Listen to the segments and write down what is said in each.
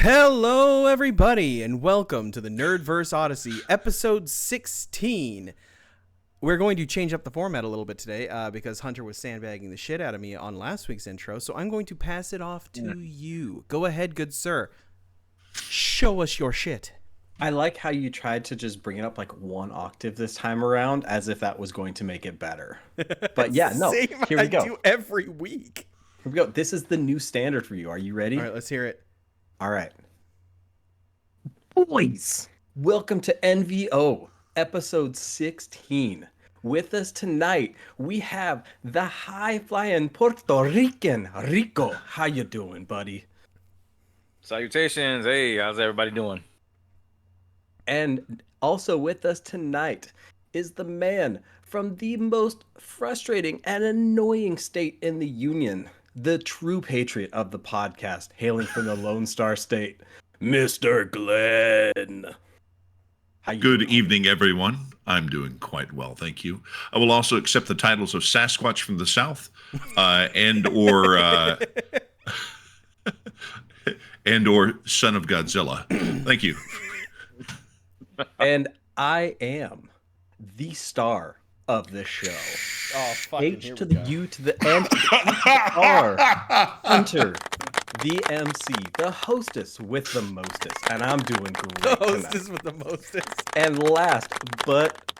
Hello, everybody, and welcome to the Nerdverse Odyssey, episode 16. We're going to change up the format a little bit today because Hunter was sandbagging the shit out of me on last week's intro, so I'm going to pass it off to you. Go ahead, good sir. Show us your shit. I like how you tried to just bring it up like one octave this time around, as if that was going to make it better. But yeah, no, here we go. I do every week. Here we go. This is the new standard for you. Are you ready? All right, let's hear it. All right. Boys, welcome to NVO, episode 16. With us tonight, we have the high-flying Puerto Rican, Rico. How you doing, buddy? Salutations. Hey, how's everybody doing? And also with us tonight is the man from the most frustrating and annoying state in the Union, the true patriot of the podcast, hailing from the Lone Star State, Mr. Glenn. Good evening, everyone. I'm doing quite well, thank you. I will also accept the titles of Sasquatch from the South, and or Son of Godzilla. Thank you. And I am the star of this show. Oh, fucking H to the U to the N to the R. Hunter, the MC, the hostess with the mostest, and I'm doing great The tonight. hostess with the mostest. And last but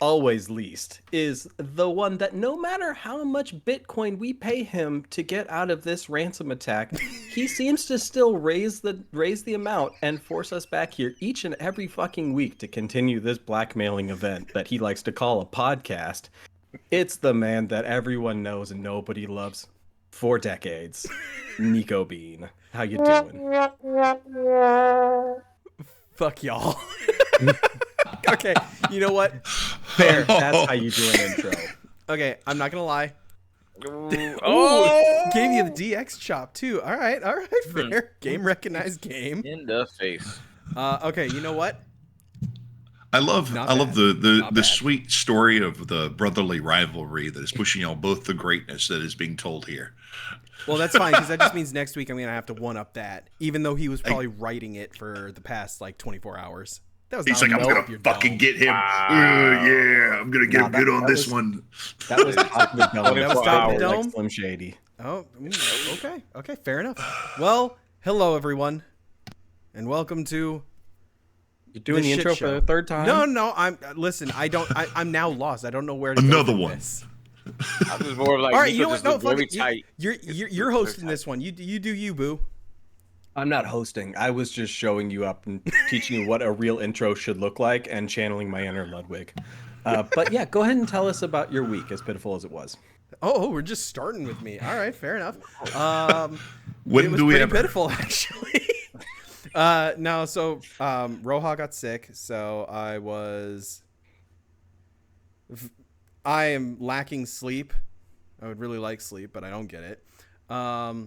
always least is the one that no matter how much Bitcoin we pay him to get out of this ransom attack, he seems to still raise the amount and force us back here each and every fucking week to continue this blackmailing event that he likes to call a podcast. It's the man that everyone knows and nobody loves for decades, Nico Bean. How you doing? Fuck y'all. Okay, you know what? Fair. That's how you do an intro. Okay, I'm not gonna lie. Oh, Gave you the DX chop too. All right, fair. Game recognized game. in the face. Okay, you know what? I love Not the bad. sweet story of the brotherly rivalry that is pushing on both the greatness that is being told here. Well, that's fine because that just means next week I'm gonna have to one up that, even though he was probably writing it for the past like 24 hours. That was He's not like, I'm enough, gonna you're fucking dumb. get him. Yeah, I'm gonna get him good on this one. That was top of the dome. That was top of the Like dome? Slim Shady. Oh, okay, fair enough. Well, hello everyone, and welcome to. You're doing The the shit intro show. for the third time? No. I'm now lost. I don't know where to Another go from one. this. I was more like, All right, Nico you know what? just No, looked fuck very it. tight. You're hosting this one. You do you, boo. I'm not hosting. I was just showing you up and teaching you what a real intro should look like and channeling my inner Ludwig. But yeah, go ahead and tell us about your week, as pitiful as it was. Oh, we're just starting with me. All right, fair enough. When it was do we pretty ever? pitiful, actually. Roja got sick, so I am lacking sleep. I would really like sleep, but I don't get it. Yeah,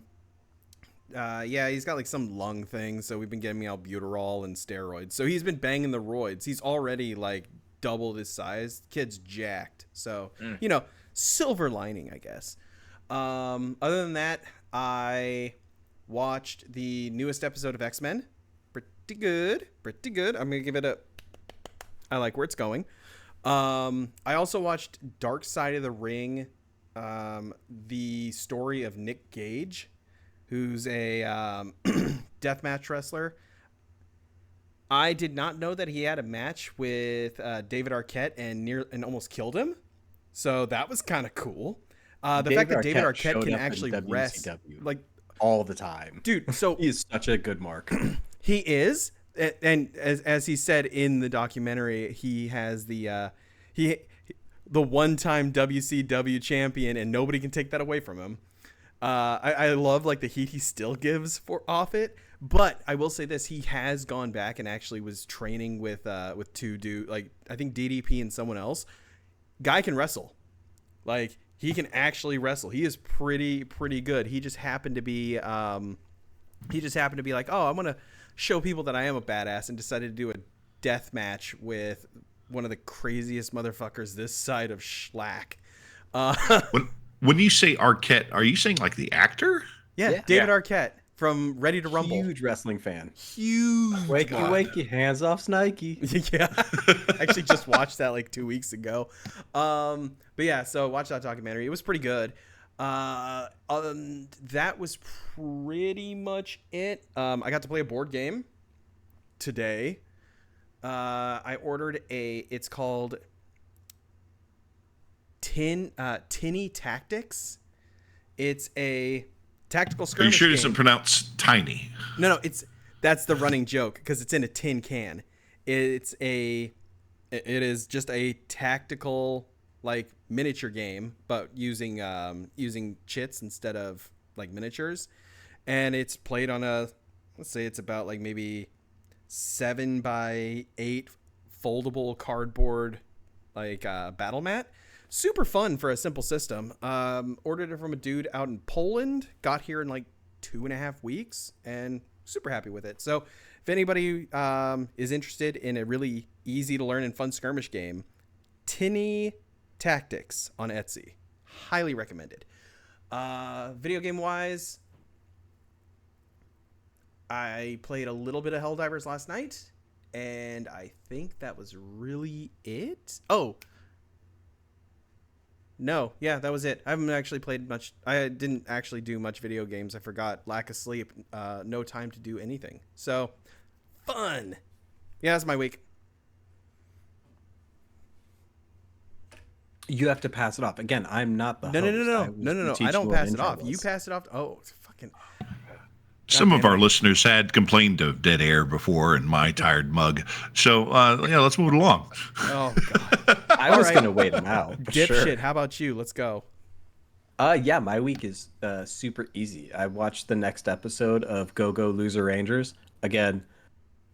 he's got like some lung thing, so we've been getting me albuterol and steroids. So he's been banging the roids. He's already like doubled his size. Kid's jacked. So, silver lining, I guess. Other than that, I watched the newest episode of X-Men. Pretty good. I'm going to give it I like where it's going. I also watched Dark Side of the Ring, the story of Nick Gage, who's a deathmatch wrestler. I did not know that he had a match with David Arquette and almost killed him. So that was kind of cool. The fact that David Arquette can actually rest, like, all the time. dude. So He is such a good mark. he is, and as he said in the documentary, he has the one-time WCW champion, and nobody can take that away from him. I love like the heat he still gives off it, but I will say this: he has gone back and actually was training with two dudes, like I think DDP and someone else. Guy can wrestle, like he can actually wrestle. He is pretty good. He just happened to be like, oh, I'm gonna show people that I am a badass, and decided to do a death match with one of the craziest motherfuckers this side of Schlack. When you say Arquette, are you saying like the actor? Yeah, David Arquette. from Ready to Rumble. Huge wrestling fan. Huge. Wakey, God. wakey, hands off, Snikey. Yeah, actually just watched that like 2 weeks ago. But yeah, so watch that documentary. It was pretty good. That was pretty much it. I got to play a board game today. I ordered it's called Tinny Tactics. It's a tactical skirmish. Are you sure it game. isn't pronounced tiny? No, that's the running joke because it's in a tin can. It is just a tactical like miniature game, but using chits instead of like miniatures, and it's played on let's say it's about like maybe 7x8 foldable cardboard like battle mat. Super fun for a simple system. Ordered it from a dude out in Poland. Got here in like 2.5 weeks, and super happy with it. So if anybody is interested in a really easy to learn and fun skirmish game, Tinny Tactics on Etsy. Highly recommended. Video game wise, I played a little bit of Helldivers last night, and I think that was really it. Oh, no, yeah, that was it. I haven't actually played much. I didn't actually do much video games. I forgot. Lack of sleep. No time to do anything. So, fun. Yeah, that's my week. You have to pass it off. Again, I'm not the host. No. I don't pass it off. You pass it off. Oh, fucking. Some of our listeners had complained of dead air before in my tired mug. So, let's move it along. Oh, God. I was going to wait him out. Dipshit, sure. how about you? Let's go. Yeah, my week is super easy. I watched the next episode of Go Go Loser Rangers. Again,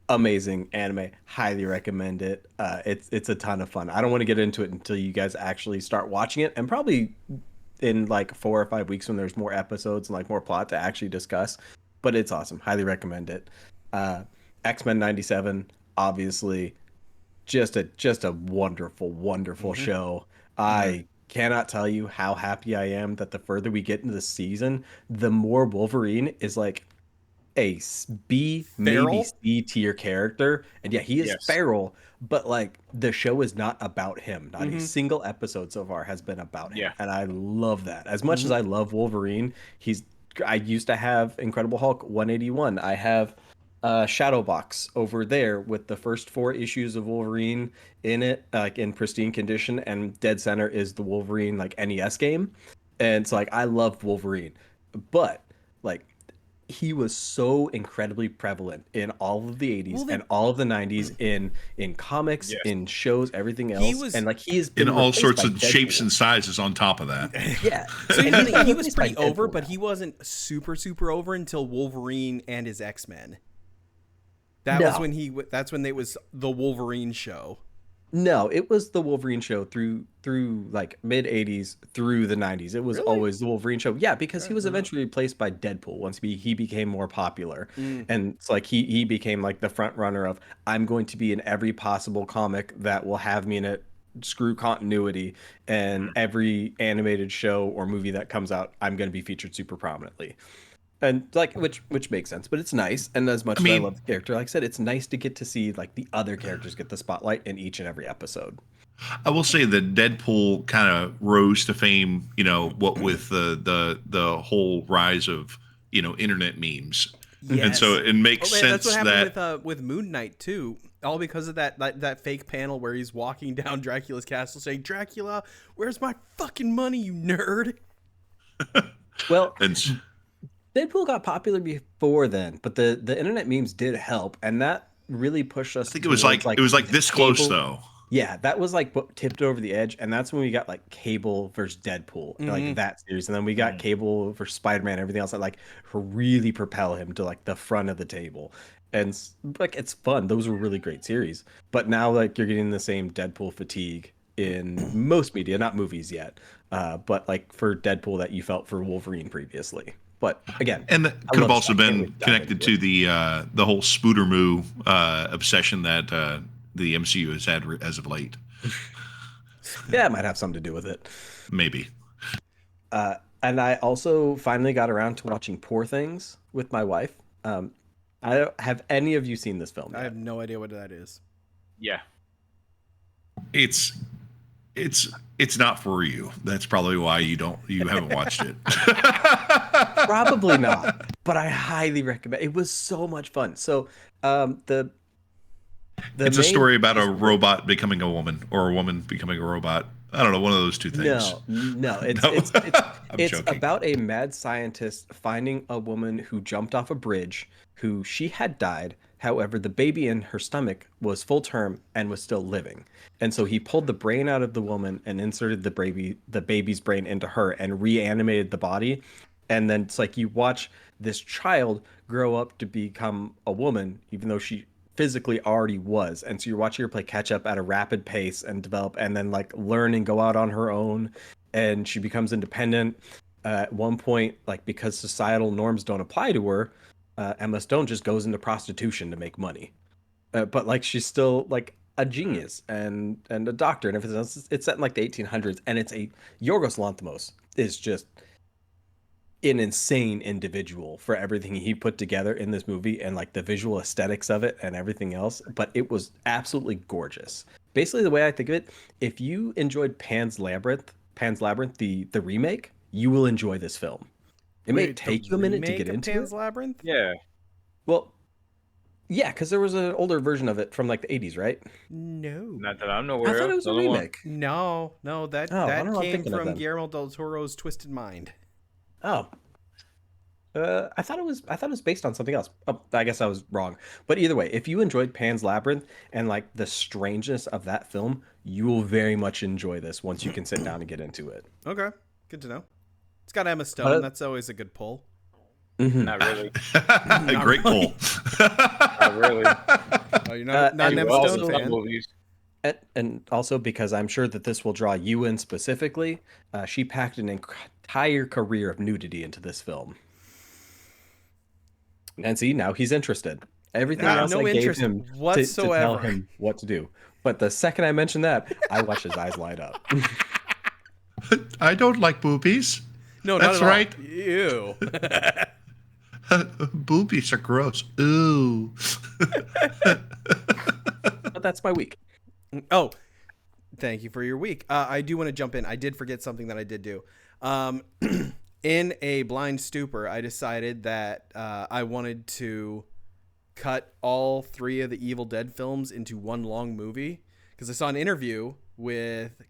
amazing anime. Highly recommend it. It's a ton of fun. I don't want to get into it until you guys actually start watching it, and probably in like 4 or 5 weeks when there's more episodes and like more plot to actually discuss. But it's awesome. Highly recommend it. X-Men 97, obviously, just a wonderful show. I cannot tell you how happy I am that the further we get into the season, the more Wolverine is like a B, maybe C tier character. And yeah, he is feral, but like the show is not about him. Not a single episode so far has been about him. Yeah. And I love that. As much as I love Wolverine, I used to have Incredible Hulk 181. I have Shadowbox over there with the first 4 issues of Wolverine in it, like in pristine condition, and dead center is the Wolverine like NES game. And it's like I love Wolverine, but like he was so incredibly prevalent in all of the 80s and all of the 90s in comics, in shows, everything else. And like he is in all sorts of shapes and sizes on top of that. Yeah. So he was pretty over, but he wasn't super over until Wolverine and his X-Men. That's when it was the Wolverine show. No, it was the Wolverine show through like mid 80s through the 90s. It was always the Wolverine show. Yeah, because he was eventually replaced by Deadpool once he became more popular. And it's like he became like the front runner of I'm going to be in every possible comic that will have me in it. Screw continuity, and every animated show or movie that comes out, I'm going to be featured super prominently. And like which makes sense, but it's nice. And as much as I love the character, like I said, it's nice to get to see like the other characters get the spotlight in each and every episode. I will say that Deadpool kind of rose to fame, what with the whole rise of internet memes, and so it makes sense. That's what happened with Moon Knight too. All because of that fake panel where he's walking down Dracula's castle saying, "Dracula, where's my fucking money, you nerd?" Well. Deadpool got popular before then, but the internet memes did help, and that really pushed us. I think it was like this close though. Yeah, that was like what tipped over the edge, and that's when we got like Cable versus Deadpool, like that series, and then we got Cable versus Spider-Man, everything else that like really propel him to like the front of the table, and like it's fun. Those were really great series, but now like you're getting the same Deadpool fatigue in most media, not movies yet, but like for Deadpool that you felt for Wolverine previously. But again, and that could have also been connected to the whole Spoodermoo obsession that the MCU has had as of late. Yeah, it might have something to do with it. Maybe. And I also finally got around to watching Poor Things with my wife. I don't, have any of you seen this film I yet? have no idea what that is. Yeah. It's not for you. That's probably why you haven't watched it. Probably not, but I highly recommend. It was so much fun. So, the It's a main story about a robot becoming a woman or a woman becoming a robot. I don't know, one of those two things. No, it's No? I'm it's joking. about a mad scientist finding a woman who jumped off a bridge, who she had died. However, the baby in her stomach was full term and was still living. And so he pulled the brain out of the woman and inserted the baby's brain into her and reanimated the body. And then it's like you watch this child grow up to become a woman, even though she physically already was. And so you're watching her play catch up at a rapid pace and develop and then like learn and go out on her own. And she becomes independent. At one point, like because societal norms don't apply to her, Emma Stone just goes into prostitution to make money. But like she's still like a genius and a doctor and everything else. It's set in like the 1800s, and it's a Yorgos Lanthimos is just an insane individual for everything he put together in this movie and like the visual aesthetics of it and everything else. But it was absolutely gorgeous. Basically, the way I think of it, if you enjoyed Pan's Labyrinth, the remake, you will enjoy this film. It may Wait, take the you a minute to remake get of into Pan's it. Labyrinth? Yeah. Well, yeah, because there was an older version of it from like the 80s, right? No. Not that I'm I aware thought of. it was a Another one. that remake. I don't know what I'm came thinking of from then. Guillermo del Toro's Twisted Mind. Oh, I thought it was based on something else. Oh, I guess I was wrong. But either way, if you enjoyed Pan's Labyrinth and like the strangeness of that film, you will very much enjoy this once you can sit down and get into it. Okay, good to know. It's got Emma Stone. Uh, That's always a good pull. Not really. A great pull. Not really. Oh, you're not an and Emma Well, Stone some fan? movies. And also because I'm sure that this will draw you in specifically, she packed an entire career of nudity into this film. And see, now he's interested. Everything else no I gave interest him to tell whatsoever. him what to do. But the second I mentioned that, I watched his eyes light up. I don't like boobies. No, That's not at right. All. Ew. Boobies are gross. Ooh. But that's my week. Oh, thank you for your week. I do want to jump in. I did forget something that I did do. In a blind stupor, I decided that I wanted to cut all 3 of the Evil Dead films into one long movie because I saw an interview with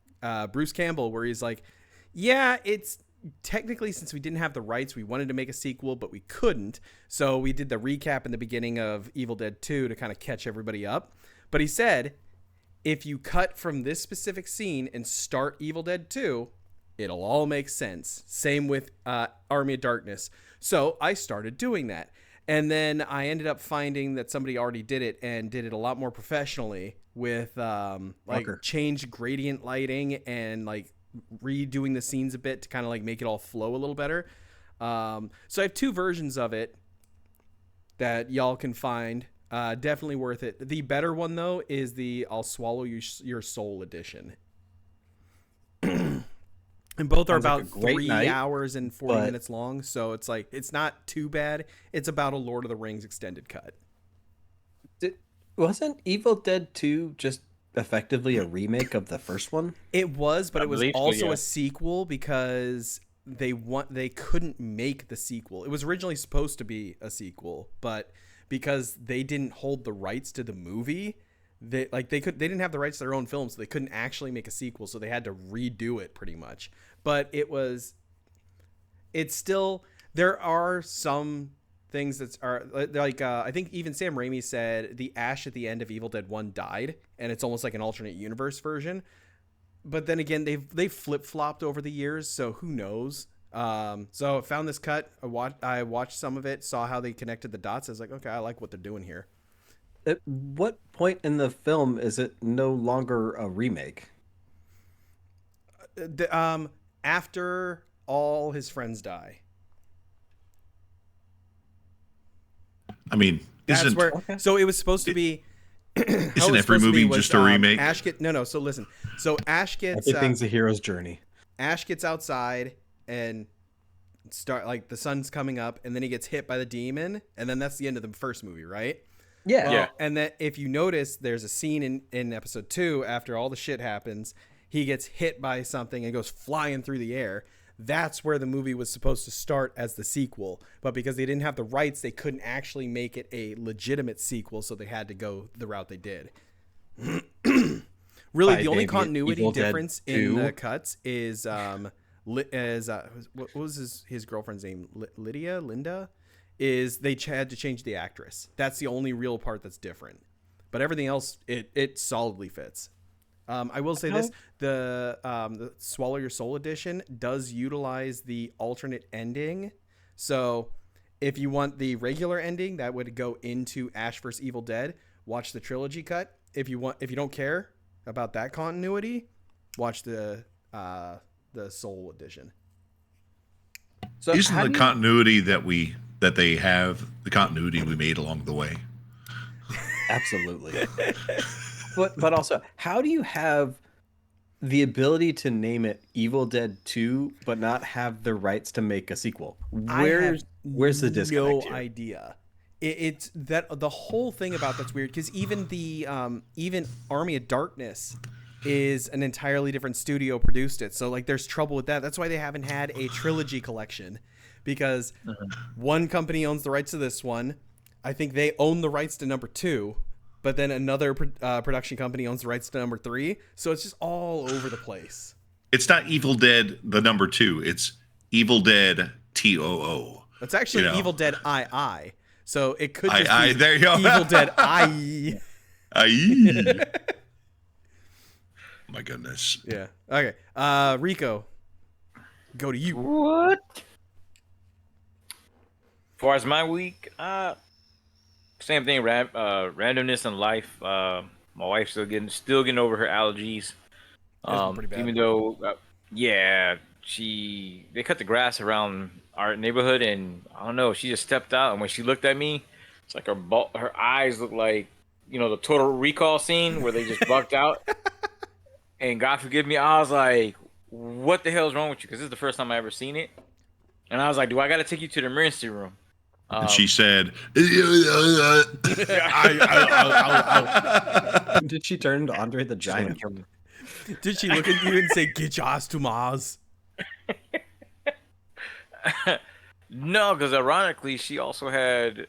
Bruce Campbell where he's like, yeah, it's technically, since we didn't have the rights, we wanted to make a sequel, but we couldn't. So we did the recap in the beginning of Evil Dead 2 to kind of catch everybody up. But he said, if you cut from this specific scene and start Evil Dead 2, it'll all make sense. Same with Army of Darkness. So I started doing that. And then I ended up finding that somebody already did it and did it a lot more professionally with like changed gradient lighting and like redoing the scenes a bit to kind of like make it all flow a little better. So I have 2 versions of it that y'all can find. Definitely worth it. The better one though is the I'll Swallow Your Soul edition. And both are Sounds like about a great 3 night, hours and 40 but- minutes long. So it's like, it's not too bad. It's about a Lord of the Rings extended cut. Wasn't Evil Dead 2 just effectively a remake of the first one? It was, but I it was believe so, also yeah. a sequel because they couldn't make the sequel. It was originally supposed to be a sequel, but because they didn't hold the rights to the movie, they didn't have the rights to their own film, so they couldn't actually make a sequel, so they had to redo it pretty much. But it's still, there are some things that are like I think even Sam Raimi said the Ash at the end of Evil Dead 1 died, and it's almost like an alternate universe version. But then again, they've flip-flopped over the years, so who knows. So I found this cut. I watched some of it, saw how they connected the dots. I was like, okay, I like what they're doing here. At what point in the film is it no longer a remake? After all his friends die. I mean, That's isn't where. So it was supposed to be. isn't every movie just a remake? Ash no. So listen. So Ash gets Everything's a hero's journey. Ash gets outside and start like the sun's coming up, and then he gets hit by the demon, and then that's the end of the first movie, right? Yeah. Well, and then if you notice, there's a scene in episode 2 after all the shit happens, he gets hit by something and goes flying through the air. That's where the movie was supposed to start as the sequel, but because they didn't have the rights, they couldn't actually make it a legitimate sequel, so they had to go the route they did. Really, the only continuity difference in the cuts is what was his girlfriend's name? Linda? Is they had to change the actress. That's the only real part that's different. But everything else, it solidly fits. I will say this: the Swallow Your Soul edition does utilize the alternate ending. So if you want the regular ending, that would go into Ash vs. Evil Dead. Watch the trilogy cut. If you don't care about that continuity, watch the Soul edition. So isn't the continuity that they have the continuity we made along the way? Absolutely. but also, how do you have the ability to name it Evil Dead 2 but not have the rights to make a sequel? Where's the disconnect? No idea. It's that the whole thing about that's weird, because even the even Army of Darkness is an entirely different studio produced it. So like there's trouble with that. That's why they haven't had a trilogy collection, because one company owns the rights to this one. I think they own the rights to number 2, but then another production company owns the rights to number 3. So it's just all over the place. It's not Evil Dead the number 2. It's Evil Dead TOO. It's actually Evil Dead II. So it could just be there you go. Evil Dead II. My goodness. Yeah. Okay. Rico, go to you. What? As far as my week, same thing. Randomness in life. My wife's still getting over her allergies. Pretty bad. Even though, they cut the grass around our neighborhood, and I don't know. She just stepped out, and when she looked at me, it's like her eyes look like the Total Recall scene where they just bugged out. And God forgive me, I was like, "What the hell is wrong with you?" Because this is the first time I ever seen it, and I was like, "Do I got to take you to the emergency room?" And she said, Did she turn into Andre the Giant? Did she look at you and say, "Get your ass to Mars"? No, because ironically, she also had.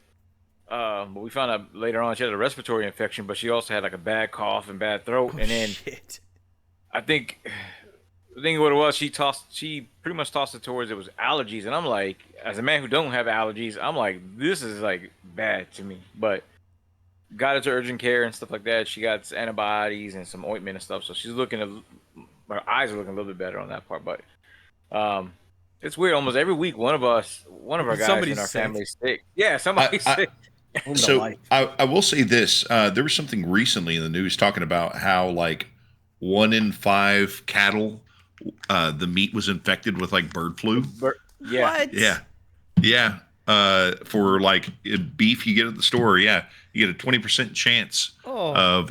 But we found out later on she had a respiratory infection, but she also had like a bad cough and bad throat, and then shit. I think what it was, she pretty much tossed it towards it was allergies, and I'm like, as a man who don't have allergies, I'm like, this is like bad to me. But got her to urgent care and stuff like that. She got antibiotics and some ointment and stuff, so she's her eyes are looking a little bit better on that part. But it's weird. Almost every week, one of our guys in our family is sick. Yeah, somebody's sick. So I will say this: there was something recently in the news talking about how like 1 in 5 cattle, the meat was infected with like bird flu. Yeah. What? Yeah. For like beef you get at the store, you get a 20% chance of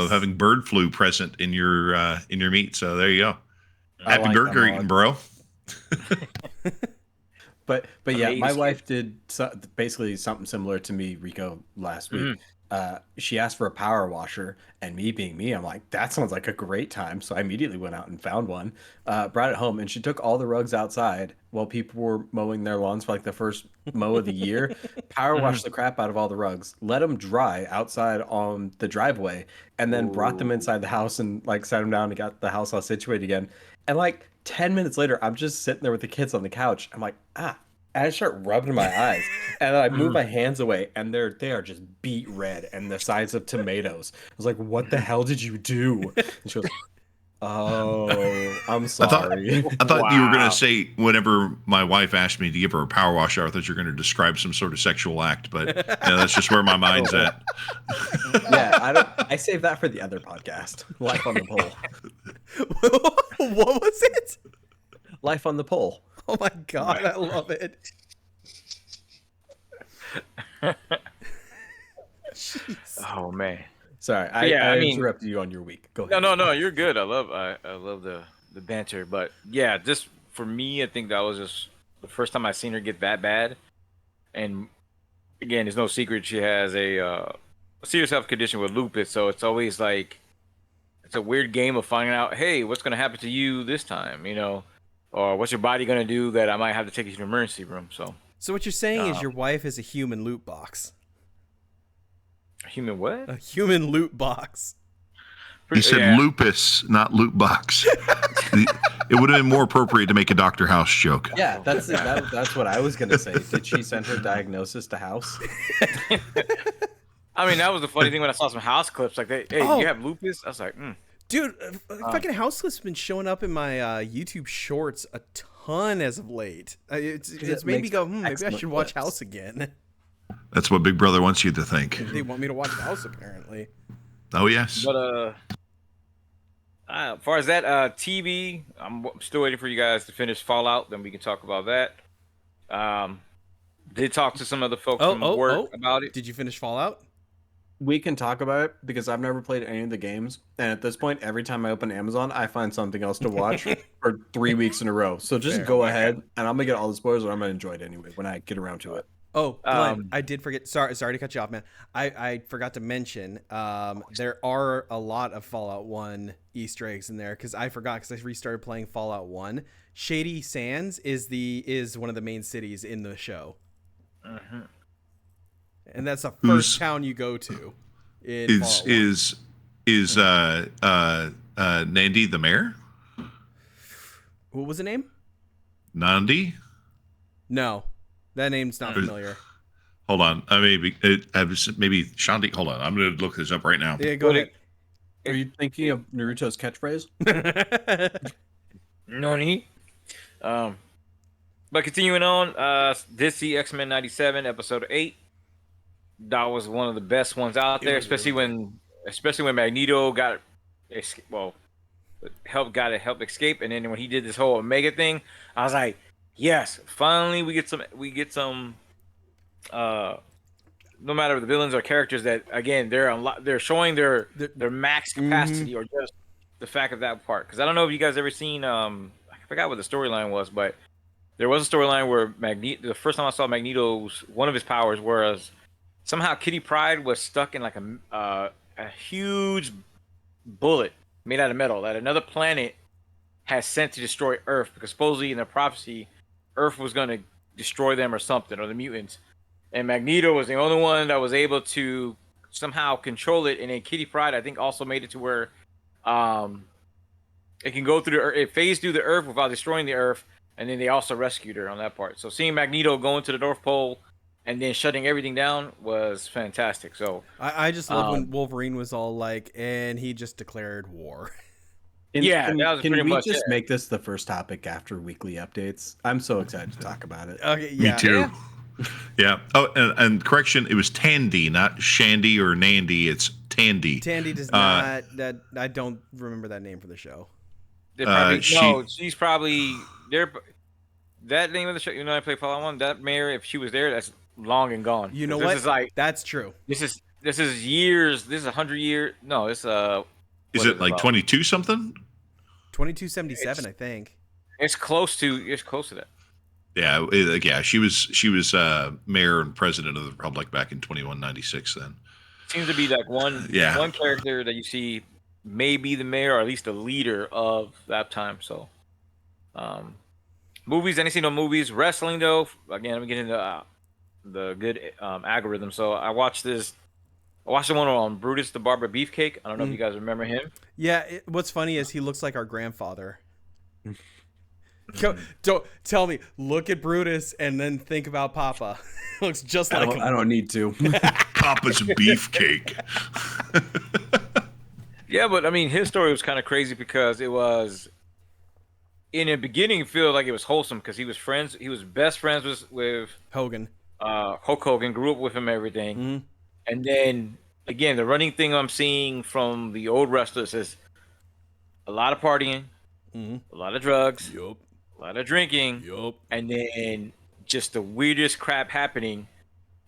having bird flu present in your meat. So there you go. Happy burger eating, bro. But yeah, my wife did basically something similar to me, Rico, last week. She asked for a power washer, and me being me, I'm like, that sounds like a great time. So I immediately went out and found one, brought it home, and she took all the rugs outside while people were mowing their lawns for like the first mow of the year, power washed the crap out of all the rugs, let them dry outside on the driveway, and then brought them inside the house and like set them down and got the house all situated again. And like 10 minutes later, I'm just sitting there with the kids on the couch. I'm like, I start rubbing my eyes, and then I move my hands away, and they are just beet red and the size of tomatoes. I was like, "What the hell did you do?" And she was, "Oh, I'm sorry." I thought you were gonna say whenever my wife asked me to give her a power washer, I thought you were gonna describe some sort of sexual act, but that's just where my mind's at. Yeah, I saved that for the other podcast, Life on the Pole. What was it? Life on the Pole. Oh my god, I love it. Oh man. Sorry, I interrupted you on your week. Go ahead. No, you're good. I love the banter, but yeah, just for me, I think that was just the first time I seen her get that bad. And again, there's no secret she has a serious health condition with lupus, so it's always like it's a weird game of finding out, hey, what's gonna happen to you this time, or what's your body gonna do that I might have to take you to the emergency room. So what you're saying is your wife is a human loot box. A human what? A human loot box. He said lupus, not loot box. It would have been more appropriate to make a Dr. House joke. Yeah, that's what I was gonna say. Did she send her diagnosis to House? I mean, that was the funny thing when I saw some House clips. Like, hey, you have lupus? I was like, Dude, fucking House clips have been showing up in my YouTube Shorts a ton as of late. It's made me go, maybe I should watch House again. That's what Big Brother wants you to think. They want me to watch House, apparently. Oh, yes. But as far as that TV, I'm still waiting for you guys to finish Fallout. Then we can talk about that. Did talk to some other folks from work about it. Did you finish Fallout? We can talk about it because I've never played any of the games, and at this point, every time I open Amazon, I find something else to watch for 3 weeks in a row. So just go ahead, and I'm gonna get all the spoilers, or I'm gonna enjoy it anyway when I get around to it. Oh, Glenn, I did forget. Sorry to cut you off, man. I forgot to mention there are a lot of Fallout 1 Easter eggs in there because I forgot because I restarted playing Fallout 1. Shady Sands is one of the main cities in the show. Mm-hmm. And that's the first town you go to. Is Nandi the mayor? What was the name? Nandi? No, that name's not familiar. Maybe Shanti. Hold on, I'm gonna look this up right now. Yeah, go ahead. Are you thinking of Naruto's catchphrase? Nani? But continuing on, did see X-Men 97 episode 8. That was one of the best ones out there, especially when Magneto helped escape, and then when he did this whole Omega thing, I was like, yes, finally we get some no matter the villains or characters that again they're showing their max capacity or just the fact of that part. Because I don't know if you guys ever seen I forgot what the storyline was, but there was a storyline where the first time I saw Magneto's one of his powers was somehow Kitty Pryde was stuck in like a huge bullet made out of metal that another planet has sent to destroy Earth, because supposedly in the prophecy Earth was going to destroy them or something, or the mutants, and Magneto was the only one that was able to somehow control it. And then Kitty Pryde I think also made it to where it can go through it phased through the Earth without destroying the Earth, and then they also rescued her on that part. So seeing Magneto going to the North Pole and then shutting everything down was fantastic. So I just love when Wolverine was all like, and he just declared war. Can we just make this the first topic after weekly updates? I'm so excited to talk about it. Okay, yeah. Me too. Yeah. Oh, and correction, it was Tandy, not Shandy or Nandy. It's Tandy. Tandy does not. I don't remember that name for the show. She's probably there. That name of the show. I play Fallout 1. That mayor, if she was there, that's long and gone. You know what? Is like that's true. This is years. This is 100 years. No, it's Is it like 22 something? 2277, I think. It's close to that. Yeah, she was mayor and president of the Republic back in 2196. Then seems to be like one character that you see may be the mayor or at least the leader of that time. So, movies. Anything on movies? Wrestling though. Again, I'm getting the good algorithm. So I watched the one on Brutus the Barber Beefcake. I don't know if you guys remember him. Yeah, what's funny is he looks like our grandfather. Don't tell me. Look at Brutus and then think about Papa. Looks just like him. I don't need to. Papa's Beefcake. Yeah, but I mean, his story was kind of crazy because it was in the beginning. It felt like it was wholesome because he was best friends with Hogan. Hulk Hogan, grew up with him, everything. Mm-hmm. And then again, the running thing I'm seeing from the old wrestlers is a lot of partying, a lot of drugs, a lot of drinking, and then just the weirdest crap happening.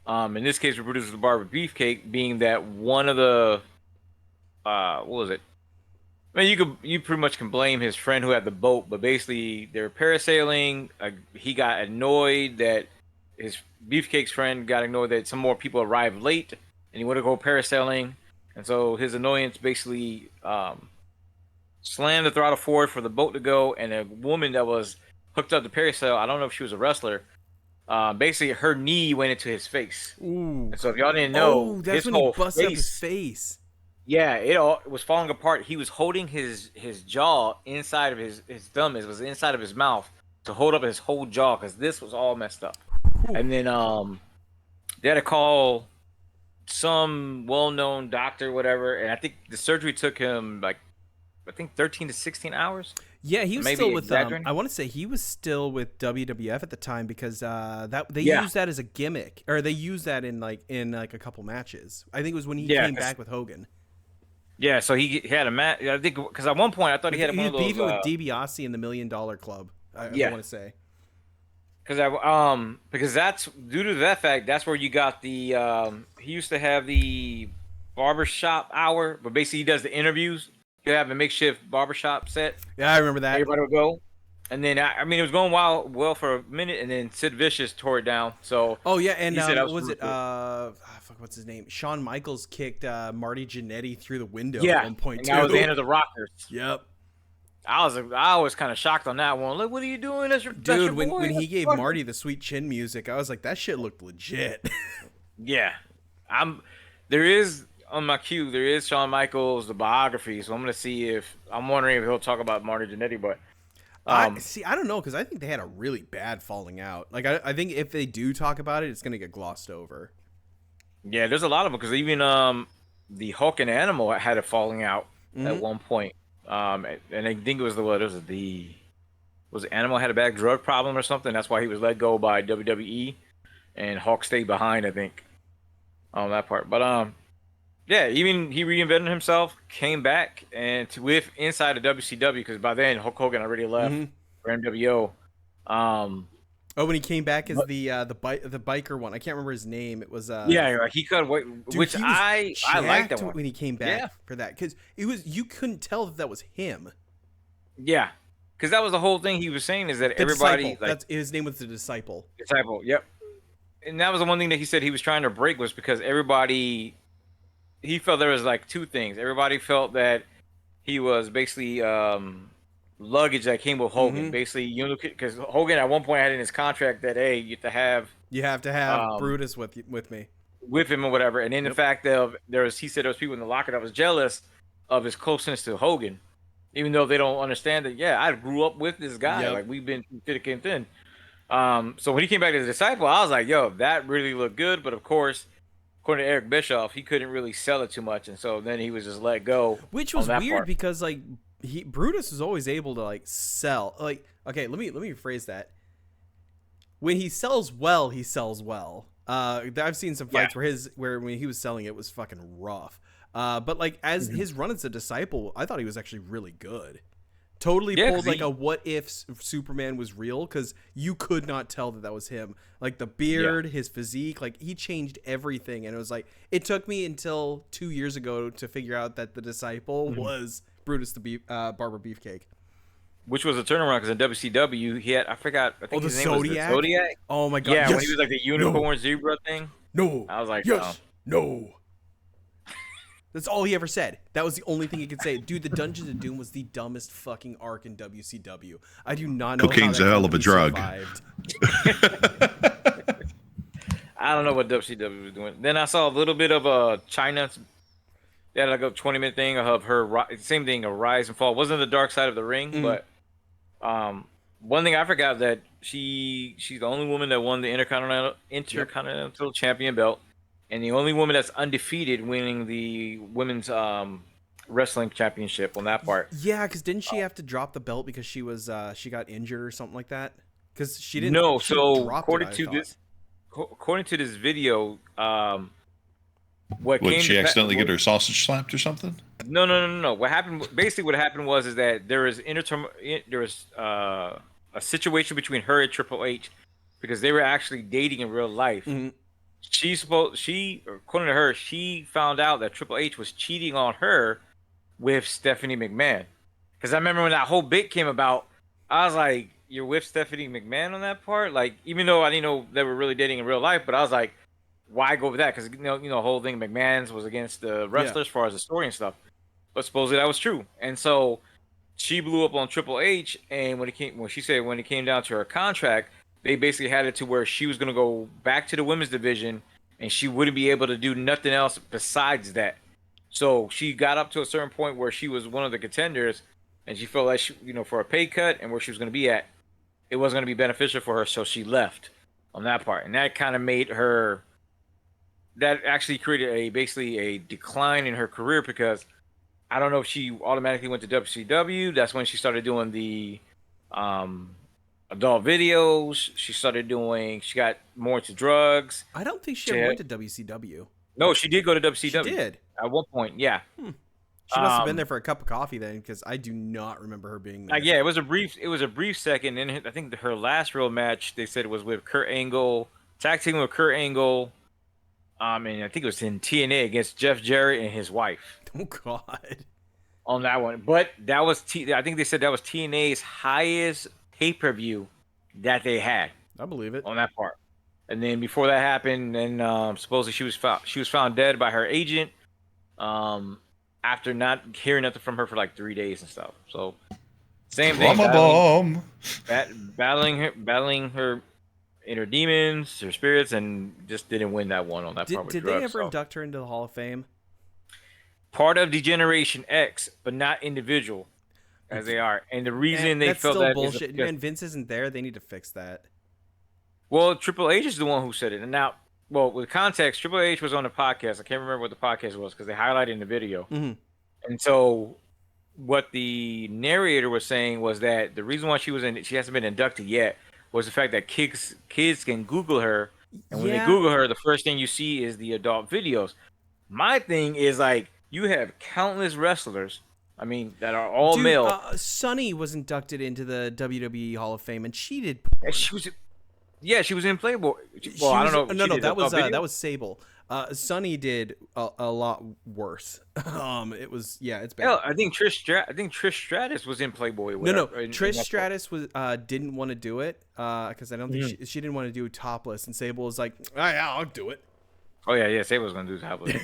In this case, with Brutus the Barber Beefcake being that one of the what was it? I mean, you pretty much can blame his friend who had the boat, but basically they were parasailing. He got annoyed that his Beefcake's friend got annoyed that some more people arrived late, and he wanted to go parasailing, and so his annoyance basically slammed the throttle forward for the boat to go, and a woman that was hooked up to parasail, I don't know if she was a wrestler, basically her knee went into his face. Ooh. And so if y'all didn't know, that's his when whole he busted face, up his face. yeah, it was falling apart. He was holding his jaw inside of his thumb. It was inside of his mouth to hold up his whole jaw because this was all messed up. Ooh. And then they had to call some well-known doctor, whatever. And I think the surgery took him like 13 to 16 hours. Yeah, he was Maybe still with. exaggerating. I want to say he was still with WWF at the time because that they Yeah. used that as a gimmick, or they used that in a couple matches. I think it was when he Yeah, came 'cause- back with Hogan. Yeah, so he had a match. I think because at one point I thought he had He one was of those. beefing with DiBiase in the $1 Million Club. I Yeah. want to say. Because that's due to that fact. That's where you got the. He used to have the barbershop hour, but basically he does the interviews. He'd have a makeshift barbershop set. Yeah, I remember that. Everybody would go, and then I mean it was going well for a minute, and then Sid Vicious tore it down. So Oh yeah, and he said that was was it? Fuck, what's his name? Shawn Michaels kicked Marty Jannetty through the window yeah, at one point and too. that was the end of the Rockers. Yep. I was kind of shocked on that one. Look, what are you doing? That's your Dude, boy. when he That's gave your- Marty the sweet chin music, I was like, that shit looked legit. Yeah, there is on my queue. There is Shawn Michaels the biography, so I'm gonna see if I'm wondering if he'll talk about Marty Jannetty, but I don't know, because I think they had a really bad falling out. Like, I think if they do talk about it, it's gonna get glossed over. yeah, there's a lot of them because even the Hulk and Animal had a falling out at one point. And I think it was was Animal had a bad drug problem or something. That's why he was let go by WWE, and Hulk stayed behind, I think, on that part. But yeah, even he reinvented himself, came back, and with inside of WCW because by then Hulk Hogan already left for NWO. Oh, when he came back as the biker one, I can't remember his name. It was yeah, like he cut away, dude, which he was I like that jacked one when he came back Yeah. for that, because you couldn't tell that was him. Yeah, because that was the whole thing he was saying is that The everybody disciple. like That's his name was the disciple. disciple. Yep, and that was the one thing that he said he was trying to break was because everybody he felt there was like two things. Everybody felt that he was basically luggage that came with Hogan. Basically, because Hogan at one point had in his contract that hey, you have to have Brutus with me. with him or whatever. And then the fact that he said there was people in the locker that was jealous of his closeness to Hogan, even though they don't understand that. Yeah, I grew up with this guy. Yep. Like we've been thick and thin. So when he came back to the disciple, I was like, yo, that really looked good. But of course, according to Eric Bischoff, he couldn't really sell it too much, and so then he was just let go. Which was on that weird part. because like Brutus was always able to like sell. Like, okay, let me rephrase that. When he sells well, he sells well. I've seen some fights where when he was selling it was fucking rough. But like as his run as a disciple, I thought he was actually really good. Totally pulled like a what if Superman was real, because you could not tell that was him. Like the beard, his physique, like he changed everything, and it was like it took me until 2 years ago to figure out that the disciple was Brutus the Barber Beefcake. Which was a turnaround because in WCW he had I think the his name was the Zodiac? Zodiac. Oh my god! Yeah, yes. when he was like the unicorn zebra thing. No. I was like, yes, no. That's all he ever said. That was the only thing he could say. Dude, the Dungeons of Doom was the dumbest fucking arc in WCW. I do not know Cocaine's how that a hell of a company drug. survived. I don't know what WCW was doing. Then I saw a little bit of China. They had like a 20-minute thing of her same thing, a rise and fall. It wasn't the dark side of the ring, but one thing I forgot that she's the only woman that won the Intercontinental Champion belt, and the only woman that's undefeated winning the women's wrestling championship on that part. Yeah, because didn't she have to drop the belt because she was she got injured or something like that? Because she didn't. No, she so dropped according it, I to thought. according to this video, Would she accidentally get her sausage slapped or something? No. What happened? Basically, what happened was that there was a situation between her and Triple H because they were actually dating in real life. Mm-hmm. According to her, she found out that Triple H was cheating on her with Stephanie McMahon. Because I remember when that whole bit came about, I was like, "You're with Stephanie McMahon on that part?" Like, even though I didn't know they were really dating in real life, but I was like, "Why go with that?" Because the whole thing McMahon's was against the wrestlers as far as the story and stuff. But supposedly that was true, and so she blew up on Triple H. And when it came down to her contract, they basically had it to where she was going to go back to the women's division, and she wouldn't be able to do nothing else besides that. So she got up to a certain point where she was one of the contenders, and she felt like for a pay cut and where she was going to be at, it wasn't going to be beneficial for her. So she left on that part, and that kind of made her. That actually created basically a decline in her career, because I don't know if she automatically went to WCW. That's when she started doing the adult videos. She got more into drugs. I don't think she ever went to WCW. No, she did go to WCW. She did. At one point, yeah. She must have been there for a cup of coffee then, because I do not remember her being there. Yeah, it was a brief second. And I think her last real match, they said, was with Kurt Angle, tag team with Kurt Angle. And I think it was in TNA against Jeff Jarrett and his wife. Oh God. On that one, but that was I think they said that was TNA's highest pay-per-view that they had. I believe it. On that part. And then before that happened, then supposedly she was found dead by her agent after not hearing nothing from her for like 3 days and stuff. So same thing. Battling her inner demons, her spirits, and just didn't win that one on that part. Did they ever induct her into the Hall of Fame? Part of Degeneration X, but not individual, as they are. And the reason they felt that bullshit. Man, Vince isn't there. They need to fix that. Well, Triple H is the one who said it. And now, with context, Triple H was on the podcast. I can't remember what the podcast was because they highlighted in the video. Mm-hmm. And so, what the narrator was saying was that the reason why she hasn't been inducted yet was the fact that kids can Google her, and when they Google her, the first thing you see is the adult videos. My thing is like, you have countless wrestlers, that are all male. Sunny was inducted into the WWE Hall of Fame, and she did. She was in Playboy. Well, I don't know. No, that was Sable. Sunny did a lot worse. It's bad. Hell, I think Trish Stratus was in Playboy. No. Trish Stratus was didn't want to do it because I don't think she didn't want to do topless, and Sable was like, yeah, I'll do it. Oh yeah, Sable was gonna do topless.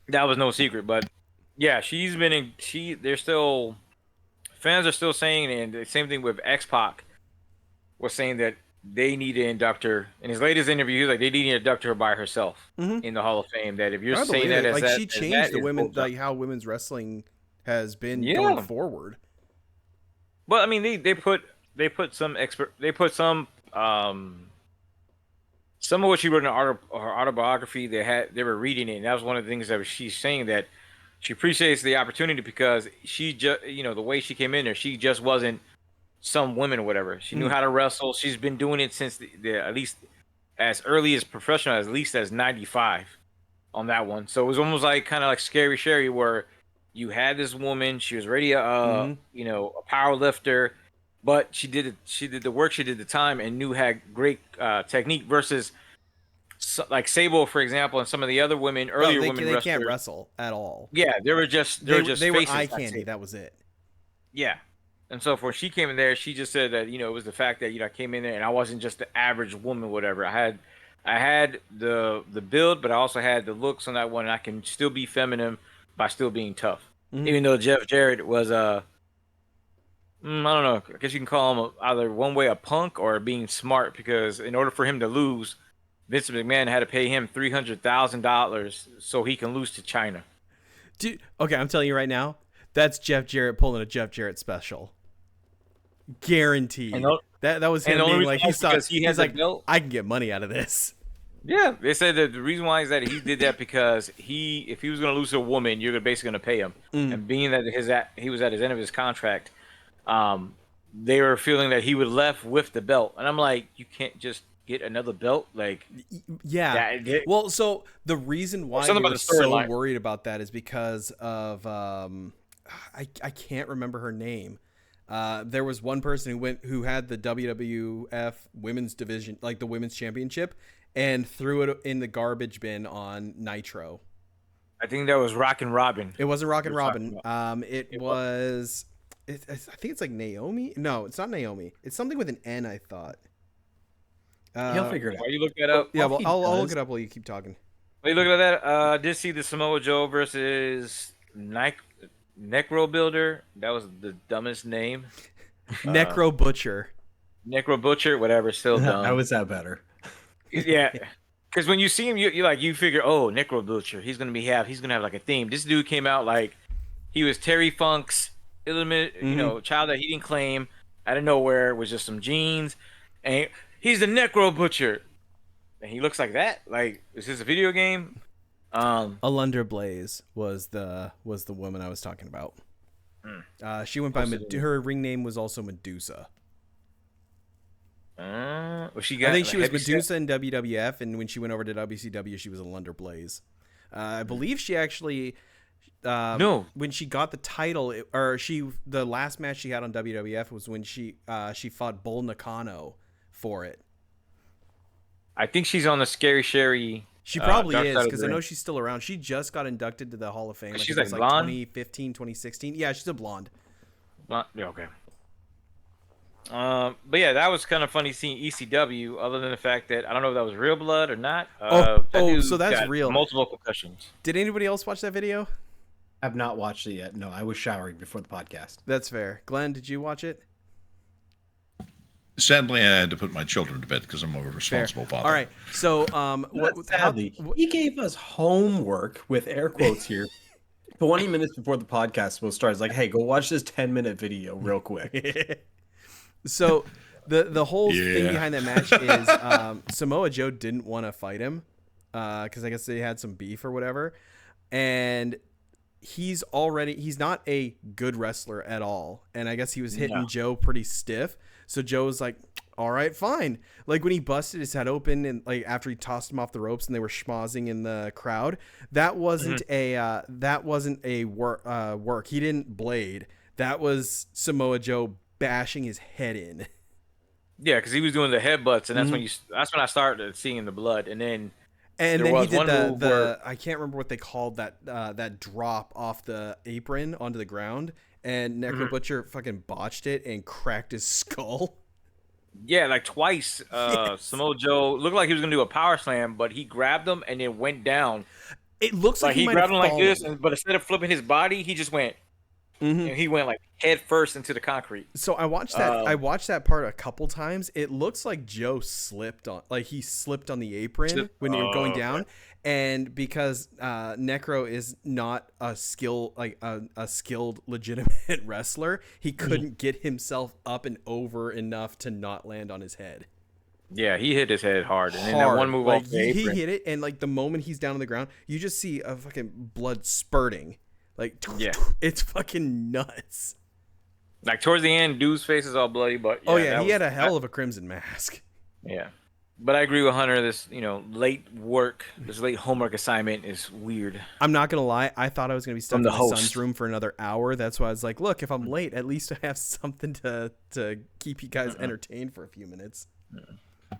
That was no secret, but yeah, she's been they're still, fans are still saying, and the same thing with X-Pac was saying that they need to induct her. In his latest interview, he was like, they need to induct her by herself in the Hall of Fame. That if you're saying that as she changed the women, like how women's wrestling has been going forward. But they put some some of what she wrote in her autobiography. They were reading it, and that was one of the things that she's saying, that she appreciates the opportunity because she just, the way she came in there, she just wasn't some women or whatever. She knew how to wrestle. She's been doing it since at least as early as professional, at least as 95 on that one. So it was almost like kind of like Scary Sherry, where you had this woman, she was already a power lifter, but she did the work, she did the time, and had great technique versus like Sable, for example, and some of the other women, earlier women they can't wrestle at all. Yeah, they were eye candy. That was it. Yeah. And so when she came in there, she just said that, it was the fact that, I came in there and I wasn't just the average woman, whatever. I had the build, but I also had the looks on that one, and I can still be feminine by still being tough. Mm-hmm. Even though Jeff Jarrett was I don't know, I guess you can call him either one way a punk or being smart, because in order for him to lose, Vince McMahon had to pay him $300,000 so he can lose to China. Dude, okay, I'm telling you right now, that's Jeff Jarrett pulling a Jeff Jarrett special. Guaranteed. That was him being like, he's like, I can get money out of this. Yeah, they said that the reason why is that he did that because if he was going to lose to a woman, you're basically going to pay him. And being that he was at his end of his contract, they were feeling that he would left with the belt. And I'm like, you can't just get another belt, like, well, so the reason why they were so worried about that is because of I can't remember her name. There was one person who had the WWF women's division, like the women's championship, and threw it in the garbage bin on Nitro. I think that was Rockin' Robin. It wasn't Rockin' We were talking Robin. about. It was. I think it's like Naomi. No, it's not Naomi. It's something with an N. I thought. He'll figure it out. While you look that up, Yeah, well, he I'll look does. it up while you keep talking. while you looking at that, I did see the Samoa Joe versus Necro Builder. That was the dumbest name. Necro Butcher. Necro Butcher, whatever, still dumb. How is that better? Yeah, because when you see him, you figure, oh, Necro Butcher, he's gonna have like a theme. This dude came out like he was Terry Funk's illegitimate, child that he didn't claim out of nowhere with just some jeans, and he's the Necro Butcher, and he looks like that. Like, is this a video game? Alundra Blaze was the woman I was talking about. She went by her ring name was also Medusa. I I think she was Medusa in WWF, and when she went over to WCW, she was Alundra Blaze. I believe she actually when she got the title, the last match she had on WWF was when she fought Bull Nakano for it. I think she's on the Scary Sherry. She probably Dark is, Side of because the I know Ring. she's still around. She just got inducted to the Hall of Fame. She's I think like it was blonde? 2015, 2016. Yeah, she's a blonde. Yeah, okay. But yeah, that was kind of funny seeing ECW. Other than the fact that I don't know if that was real blood or not. That dude so that's got real. Multiple concussions. Did anybody else watch that video? I've not watched it yet. No, I was showering before the podcast. That's fair. Glenn, did you watch it? Sadly, I had to put my children to bed because I'm a responsible father. All right. So, Sadly, he gave us homework with air quotes here. 20 minutes before the podcast will start. It's like, hey, go watch this 10-minute video real quick. So the whole thing behind that match is Samoa Joe didn't want to fight him because I guess they had some beef or whatever, and he's not a good wrestler at all, and I guess he was hitting Joe pretty stiff. So Joe was like, all right, fine. Like when he busted his head open and like after he tossed him off the ropes and they were schmozzing in the crowd, that wasn't a work. He didn't blade. That was Samoa Joe bashing his head in. Yeah, because he was doing the headbutts, and that's when I started seeing the blood, and then he did the I can't remember what they called that drop off the apron onto the ground, and Necro Butcher fucking botched it and cracked his skull. Yeah, like twice. Samoa Joe looked like he was gonna do a power slam, but he grabbed him and then went down. It looks like he grabbed him like this, but instead of flipping his body, he just went. And he went like head first into the concrete. So I watched that. I watched that part a couple times. It looks like Joe slipped on the apron when you were going down, and because Necro is not a skilled legitimate wrestler, he couldn't get himself up and over enough to not land on his head. Yeah, he hit his head hard, and then that one move off the apron. He hit it, and like the moment he's down on the ground, you just see a fucking blood spurting. Like, it's fucking nuts. Like towards the end, dude's face is all bloody, but he had a hell of a crimson mask. Yeah, but I agree with Hunter. This late homework assignment is weird. I'm not gonna lie. I thought I was gonna be stuck in my son's room for another hour. That's why I was like, look, if I'm late, at least I have something to keep you guys entertained for a few minutes.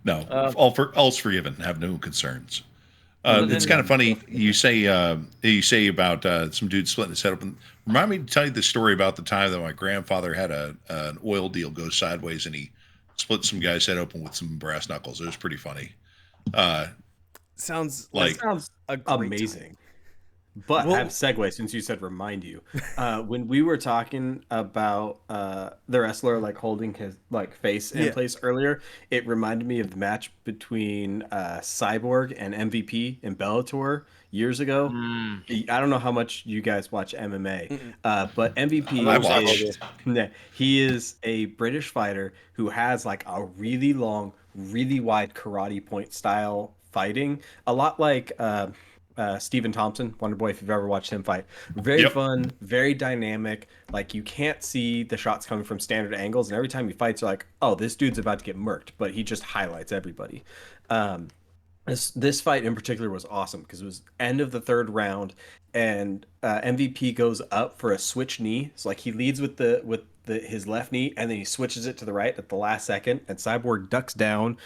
No, all's forgiven. Have no concerns. It's kind of funny you say about some dude splitting his head open. Remind me to tell you the story about the time that my grandfather had an oil deal go sideways and he split some guy's head open with some brass knuckles. It was pretty funny. Sounds amazing. But I have segue since you said remind you. When we were talking about the wrestler like holding his like face in place earlier, it reminded me of the match between Cyborg and MVP in Bellator years ago. I don't know how much you guys watch MMA, but MVP he is a British fighter who has like a really long, really wide karate point style fighting, a lot like Stephen Thompson, Wonder Boy, if you've ever watched him fight. Very fun, very dynamic. Like you can't see the shots coming from standard angles, and every time he fights, you're like, oh, this dude's about to get murked, but he just highlights everybody. This fight in particular was awesome because it was end of the third round, and MVP goes up for a switch knee. So like he leads with his left knee, and then he switches it to the right at the last second, and Cyborg ducks down.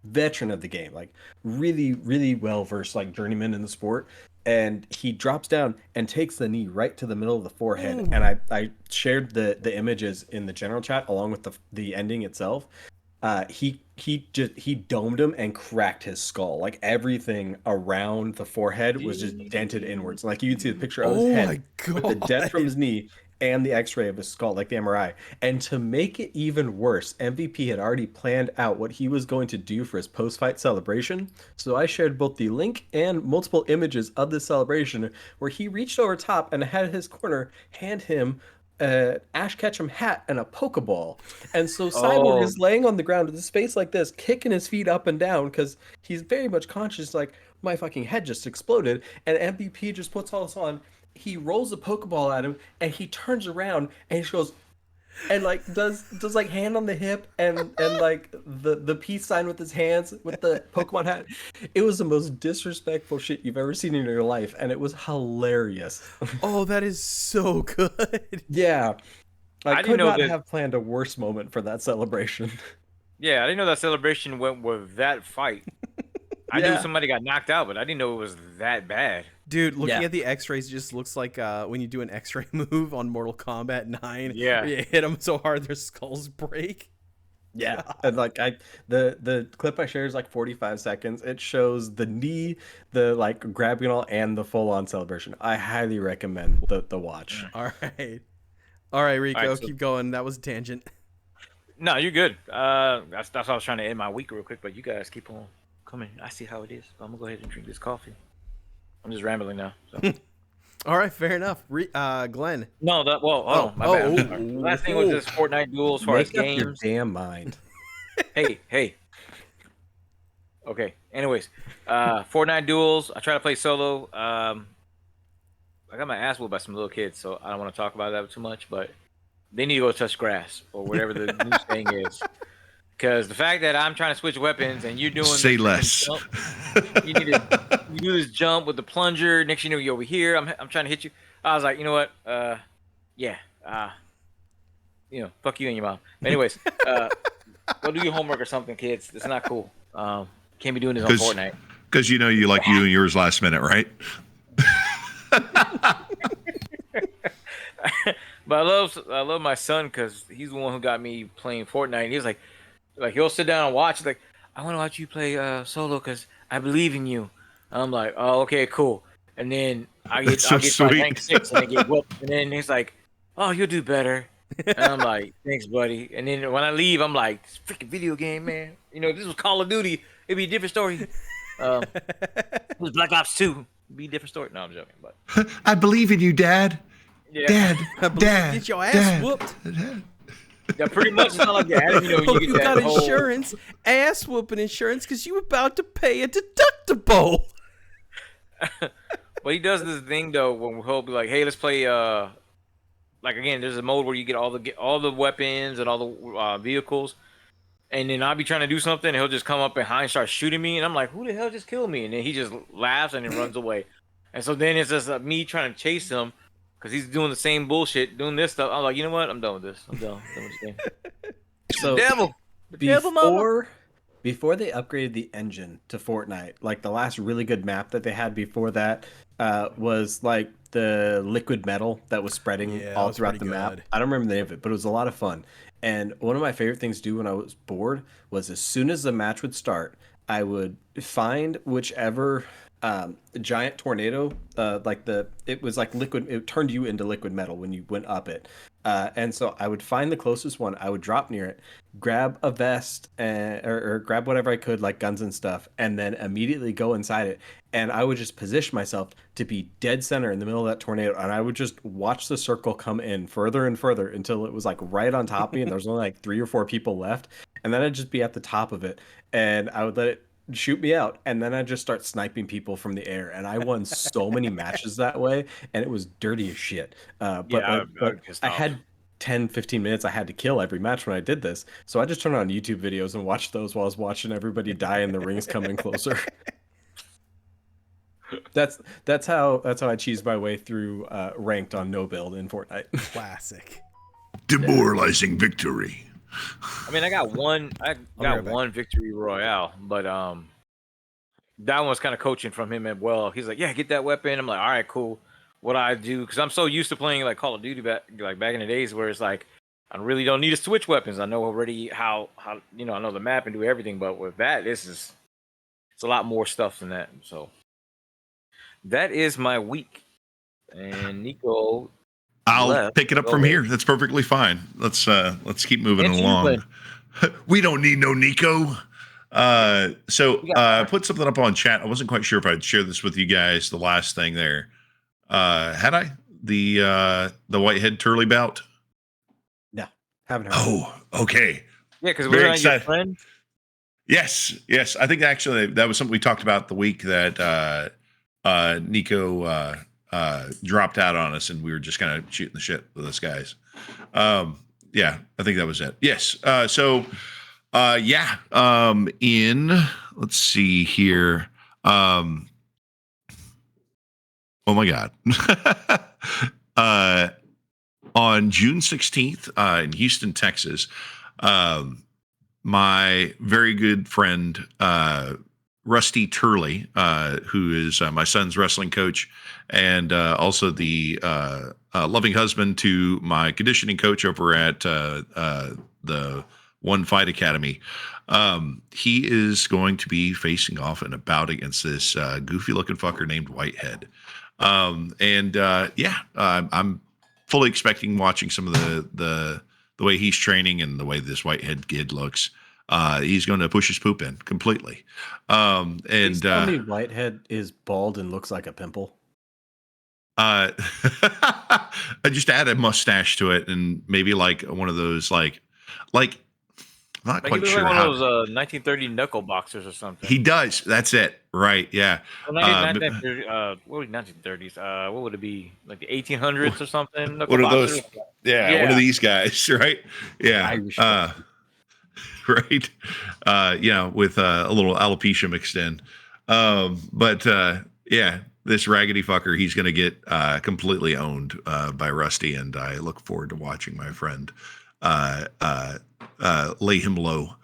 Veteran of the game, like really, really well versed, like journeyman in the sport, and he drops down and takes the knee right to the middle of the forehead. And I shared the images in the general chat along with the ending itself. He domed him and cracked his skull. Like everything around the forehead was just dented inwards. Like you can see the picture of his head with the dent from his knee and the X-ray of his skull, like the MRI. And to make it even worse, MVP had already planned out what he was going to do for his post-fight celebration. So I shared both the link and multiple images of this celebration where he reached over top and had his corner hand him Ash Ketchum hat and a Pokeball. And so Cyborg is laying on the ground with his face like this, kicking his feet up and down because he's very much conscious, like, my fucking head just exploded. And MVP just puts all this on. He rolls a Pokeball at him and he turns around and he goes and like does like hand on the hip and like the peace sign with his hands with the Pokemon hat. It was the most disrespectful shit you've ever seen in your life, and it was hilarious. Oh, that is so good. Yeah. I could not have planned a worse moment for that celebration. Yeah, I didn't know that celebration went with that fight. I knew somebody got knocked out, but I didn't know it was that bad. Dude, looking at the X-rays, it just looks like when you do an X-ray move on Mortal Kombat 9. Yeah, where you hit them so hard their skulls break. Yeah, and like the clip I shared is like 45 seconds. It shows the knee, the like grabbing all, and the full-on celebration. I highly recommend the watch. All right, Rico, keep going. That was a tangent. No, you're good. That's how I was trying to end my week real quick, but you guys keep on coming. I see how it is. I'm gonna go ahead and drink this coffee. I'm just rambling now. So. All right, fair enough. Glenn. No, my bad. The last thing was just Fortnite duels for us games. Your damn mind. Hey. Okay. Anyways, Fortnite duels. I try to play solo. I got my ass whooped by some little kids, so I don't want to talk about that too much. But they need to go touch grass or whatever the new saying is. Because the fact that I'm trying to switch weapons and you're doing say less. Jump, you do this jump with the plunger. Next you know you're over here. I'm trying to hit you. I was like, you know what? Fuck you and your mom. Anyways, go do your homework or something, kids. It's not cool. Can't be doing this on Fortnite. Because you like you doing yours last minute, right? But I love my son because he's the one who got me playing Fortnite. And he was like he'll sit down and watch. He's like, I want to watch you play solo because I believe in you. I'm like, oh, okay, cool. And then I'll get my rank 6 and I get whooped. And then he's like, oh, you'll do better. And I'm like, thanks, buddy. And then when I leave, I'm like, this freaking video game, man. This was Call of Duty. It'd be a different story. It was Black Ops 2. It'd be a different story. No, I'm joking. But I believe in you, Dad. Yeah. Dad. Get your ass whooped. Yeah, pretty much. It's not like that. You got insurance, ass whooping insurance, because you about to pay a deductible. But he does this thing though, when he'll be like, "Hey, let's play." Like again, there's a mode where you get all the weapons and all the vehicles, and then I'll be trying to do something, and he'll just come up behind and start shooting me, and I'm like, "Who the hell just killed me?" And then he just laughs and then runs away, and so then it's just me trying to chase him. Because he's doing the same bullshit, doing this stuff. I'm like, you know what? I'm done with this. I'm done with this game. So before they upgraded the engine to Fortnite, like the last really good map that they had before that was like the liquid metal that was spreading all throughout the map. I don't remember the name of it, but it was a lot of fun. And one of my favorite things to do when I was bored was as soon as the match would start, I would find whichever giant tornado, it was like liquid, it turned you into liquid metal when you went up it. And so I would find the closest one, I would drop near it, grab a vest or grab whatever I could, like guns and stuff, and then immediately go inside it. And I would just position myself to be dead center in the middle of that tornado. And I would just watch the circle come in further and further until it was like right on top of me. And there was only like 3 or 4 people left. And then I'd just be at the top of it. And I would let it shoot me out, and then I just start sniping people from the air, and I won so many matches that way, and it was dirty as shit. But I had 10-15 minutes I had to kill every match when I did this, so I just turned on YouTube videos and watched those while I was watching everybody die and the rings coming closer. That's how I cheesed my way through ranked on no build in Fortnite. Classic. Demoralizing victory. I mean, I got one victory royale, but that one's kind of coaching from him as well. He's like, yeah, get that weapon. I'm like, all right, cool. What I do, because I'm so used to playing like Call of Duty back in the days where it's like I really don't need to switch weapons. I know already how I know the map and do everything. But with that, it's a lot more stuff than that. So that is my week. And Nico, I'll pick it up from here. That's perfectly fine. Let's keep moving along. We don't need no Nico. So put something up on chat. I wasn't quite sure if I'd share this with you guys. The last thing there, had I the whitehead Turley bout? No, haven't heard. Oh, okay. Yeah, because we're not your friend. Yes. I think actually that was something we talked about the week that Nico dropped out on us, and we were just kind of shooting the shit with us guys. Yeah, I think that was it. Yes. Let's see here. Oh my God. On June 16th, in Houston, Texas, my very good friend, Rusty Turley, who is my son's wrestling coach and also the loving husband to my conditioning coach over at the One Fight Academy. He is going to be facing off in a bout against this goofy looking fucker named Whitehead. I'm fully expecting watching some of the way he's training and the way this Whitehead kid looks. He's going to push his poop in completely. Please tell me Whitehead is bald and looks like a pimple. I just add a mustache to it and maybe like one of those like I'm not quite sure like how. One of those 1930 knuckle boxers or something. He does. That's it. Right. Yeah. What was 1930s? What would it be? Like the 1800s or something? One of those. Yeah. One of these guys. Right. Yeah. Right. With a little alopecia mixed in. This raggedy fucker, he's going to get completely owned by Rusty, and I look forward to watching my friend lay him low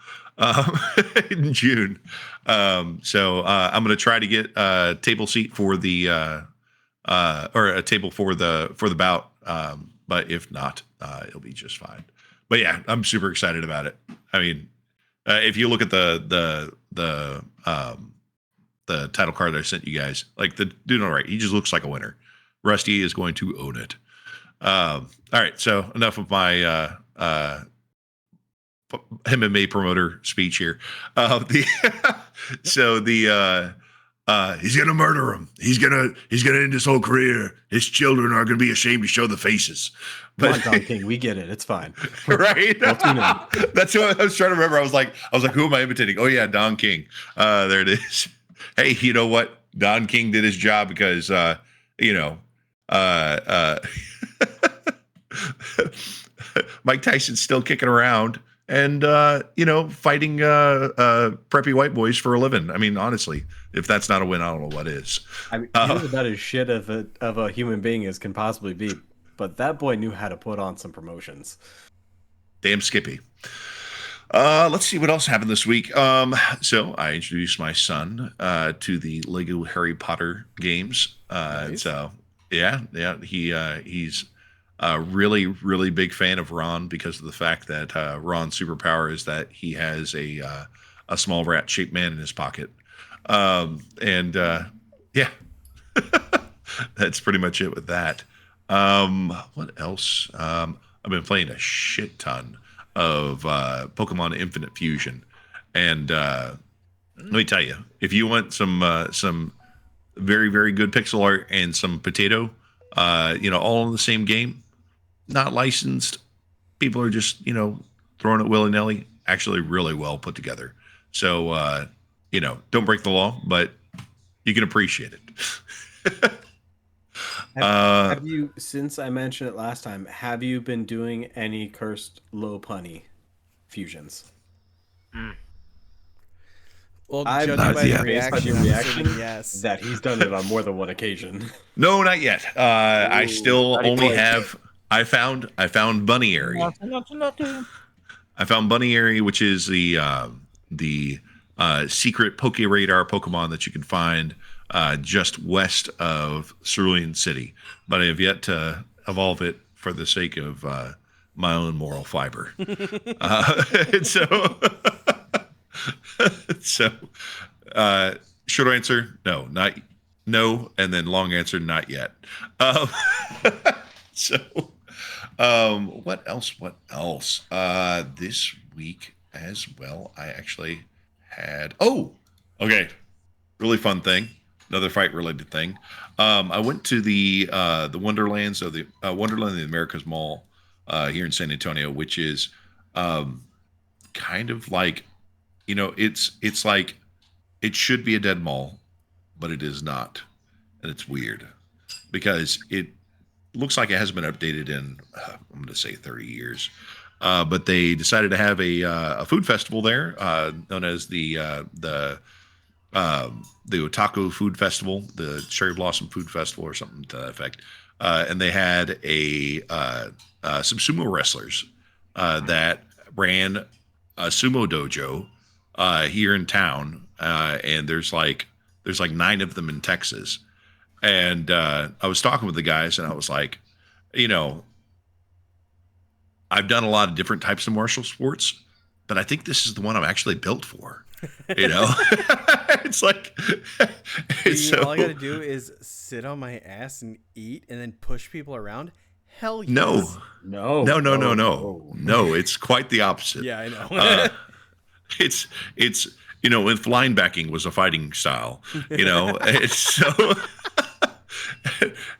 in June. So I'm going to try to get a table seat for the or a table for the bout. But if not, it'll be just fine. But yeah, I'm super excited about it. I mean, if you look at the title card I sent you guys, like the dude, all right, he just looks like a winner. Rusty is going to own it. All right, so enough of my MMA promoter speech here. He's gonna murder him. He's gonna end his whole career. His children are gonna be ashamed to show the faces. But Don King, we get it. It's fine. Right? That's what I was trying to remember. I was like, who am I imitating? Oh yeah, Don King. There it is. Hey, you know what? Don King did his job because Mike Tyson's still kicking around and fighting preppy white boys for a living. I mean, honestly, if that's not a win, I don't know what is. I mean, he was about as shit of a human being as can possibly be, but that boy knew how to put on some promotions. Damn Skippy. Let's see what else happened this week. So I introduced my son to the Lego Harry Potter games. Nice. So yeah, he's a really, really big fan of Ron because of the fact that Ron's superpower is that he has a small rat-shaped man in his pocket. That's pretty much it with that. What else? I've been playing a shit ton of Pokemon Infinite Fusion, and let me tell you, if you want some very, very good pixel art and some potato, all in the same game, not licensed, people are just throwing it willy-nilly, actually really well put together. So don't break the law, but you can appreciate it. Have you, since I mentioned it last time, have you been doing any cursed low punny fusions? Well, judging by the reaction, yes, that he's done it on more than one occasion. No, not yet. I still only have. I found Bunny Airy. I found Bunny Airy, which is the secret Poke Radar Pokemon that you can find just west of Cerulean City, but I have yet to evolve it for the sake of my own moral fiber. And so, so short answer, no, and then long answer, not yet. So, what else? This week as well, I actually had. Oh, okay, really fun thing. Another fight related thing. I went to the Wonderlands of the Wonderland of the Americas Mall here in San Antonio, which is kind of like, it's like it should be a dead mall, but it is not, and it's weird because it looks like it hasn't been updated in I'm going to say 30 years. But they decided to have a food festival there, known as the Otaku Food Festival, the Cherry Blossom Food Festival, or something to that effect. And they had some sumo wrestlers that ran a sumo dojo here in town, and there's like 9 of them in Texas. And I was talking with the guys, and I was like, I've done a lot of different types of martial sports, but I think this is the one I'm actually built for. It's like, all I gotta do is sit on my ass and eat, and then push people around. Hell yes. No. It's quite the opposite. Yeah, I know. It's when flying backing was a fighting style, it's so.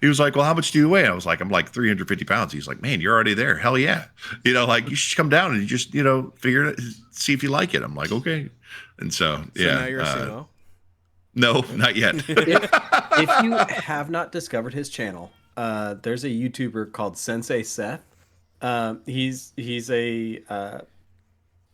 He was like, well, how much do you weigh? I was like, I'm like 350 pounds. He's like, man, you're already there. Hell yeah. Like you should come down and you just, figure it, see if you like it. I'm like, okay. And so yeah. Now you're a sumo? No, not yet. If you have not discovered his channel, there's a YouTuber called Sensei Seth. He's a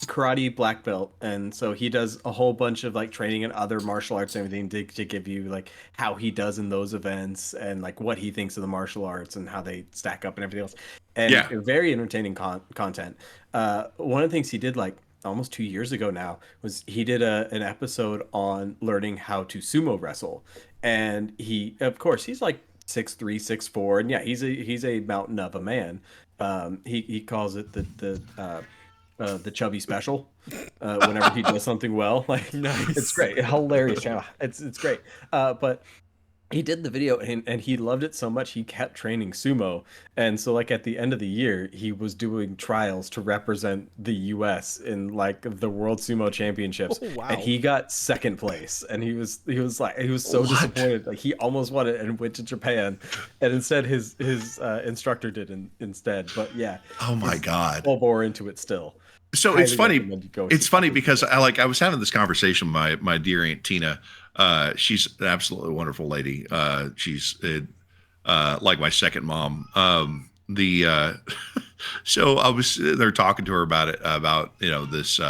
karate black belt, and so he does a whole bunch of like training in other martial arts and everything to give you like how he does in those events and like what he thinks of the martial arts and how they stack up and everything else. And very entertaining content. One of the things he did like almost 2 years ago now was he did an episode on learning how to sumo wrestle, and he, of course, he's like 6'3", 6'4", and yeah, he's a mountain of a man. He calls it the chubby special whenever he does something well. Like, nice. It's great. Hilarious channel. It's great. But he did the video and he loved it so much he kept training sumo. And so like at the end of the year, he was doing trials to represent the US in like the World Sumo Championships. Oh, wow. And he got second place. And he was so disappointed. Like he almost won it and went to Japan. And instead his instructor did instead. But yeah. Oh my God. Full bore into it still. So it's funny. It's funny because I was having this conversation with my dear Aunt Tina. She's an absolutely wonderful lady. She's like my second mom. So I was there talking to her about this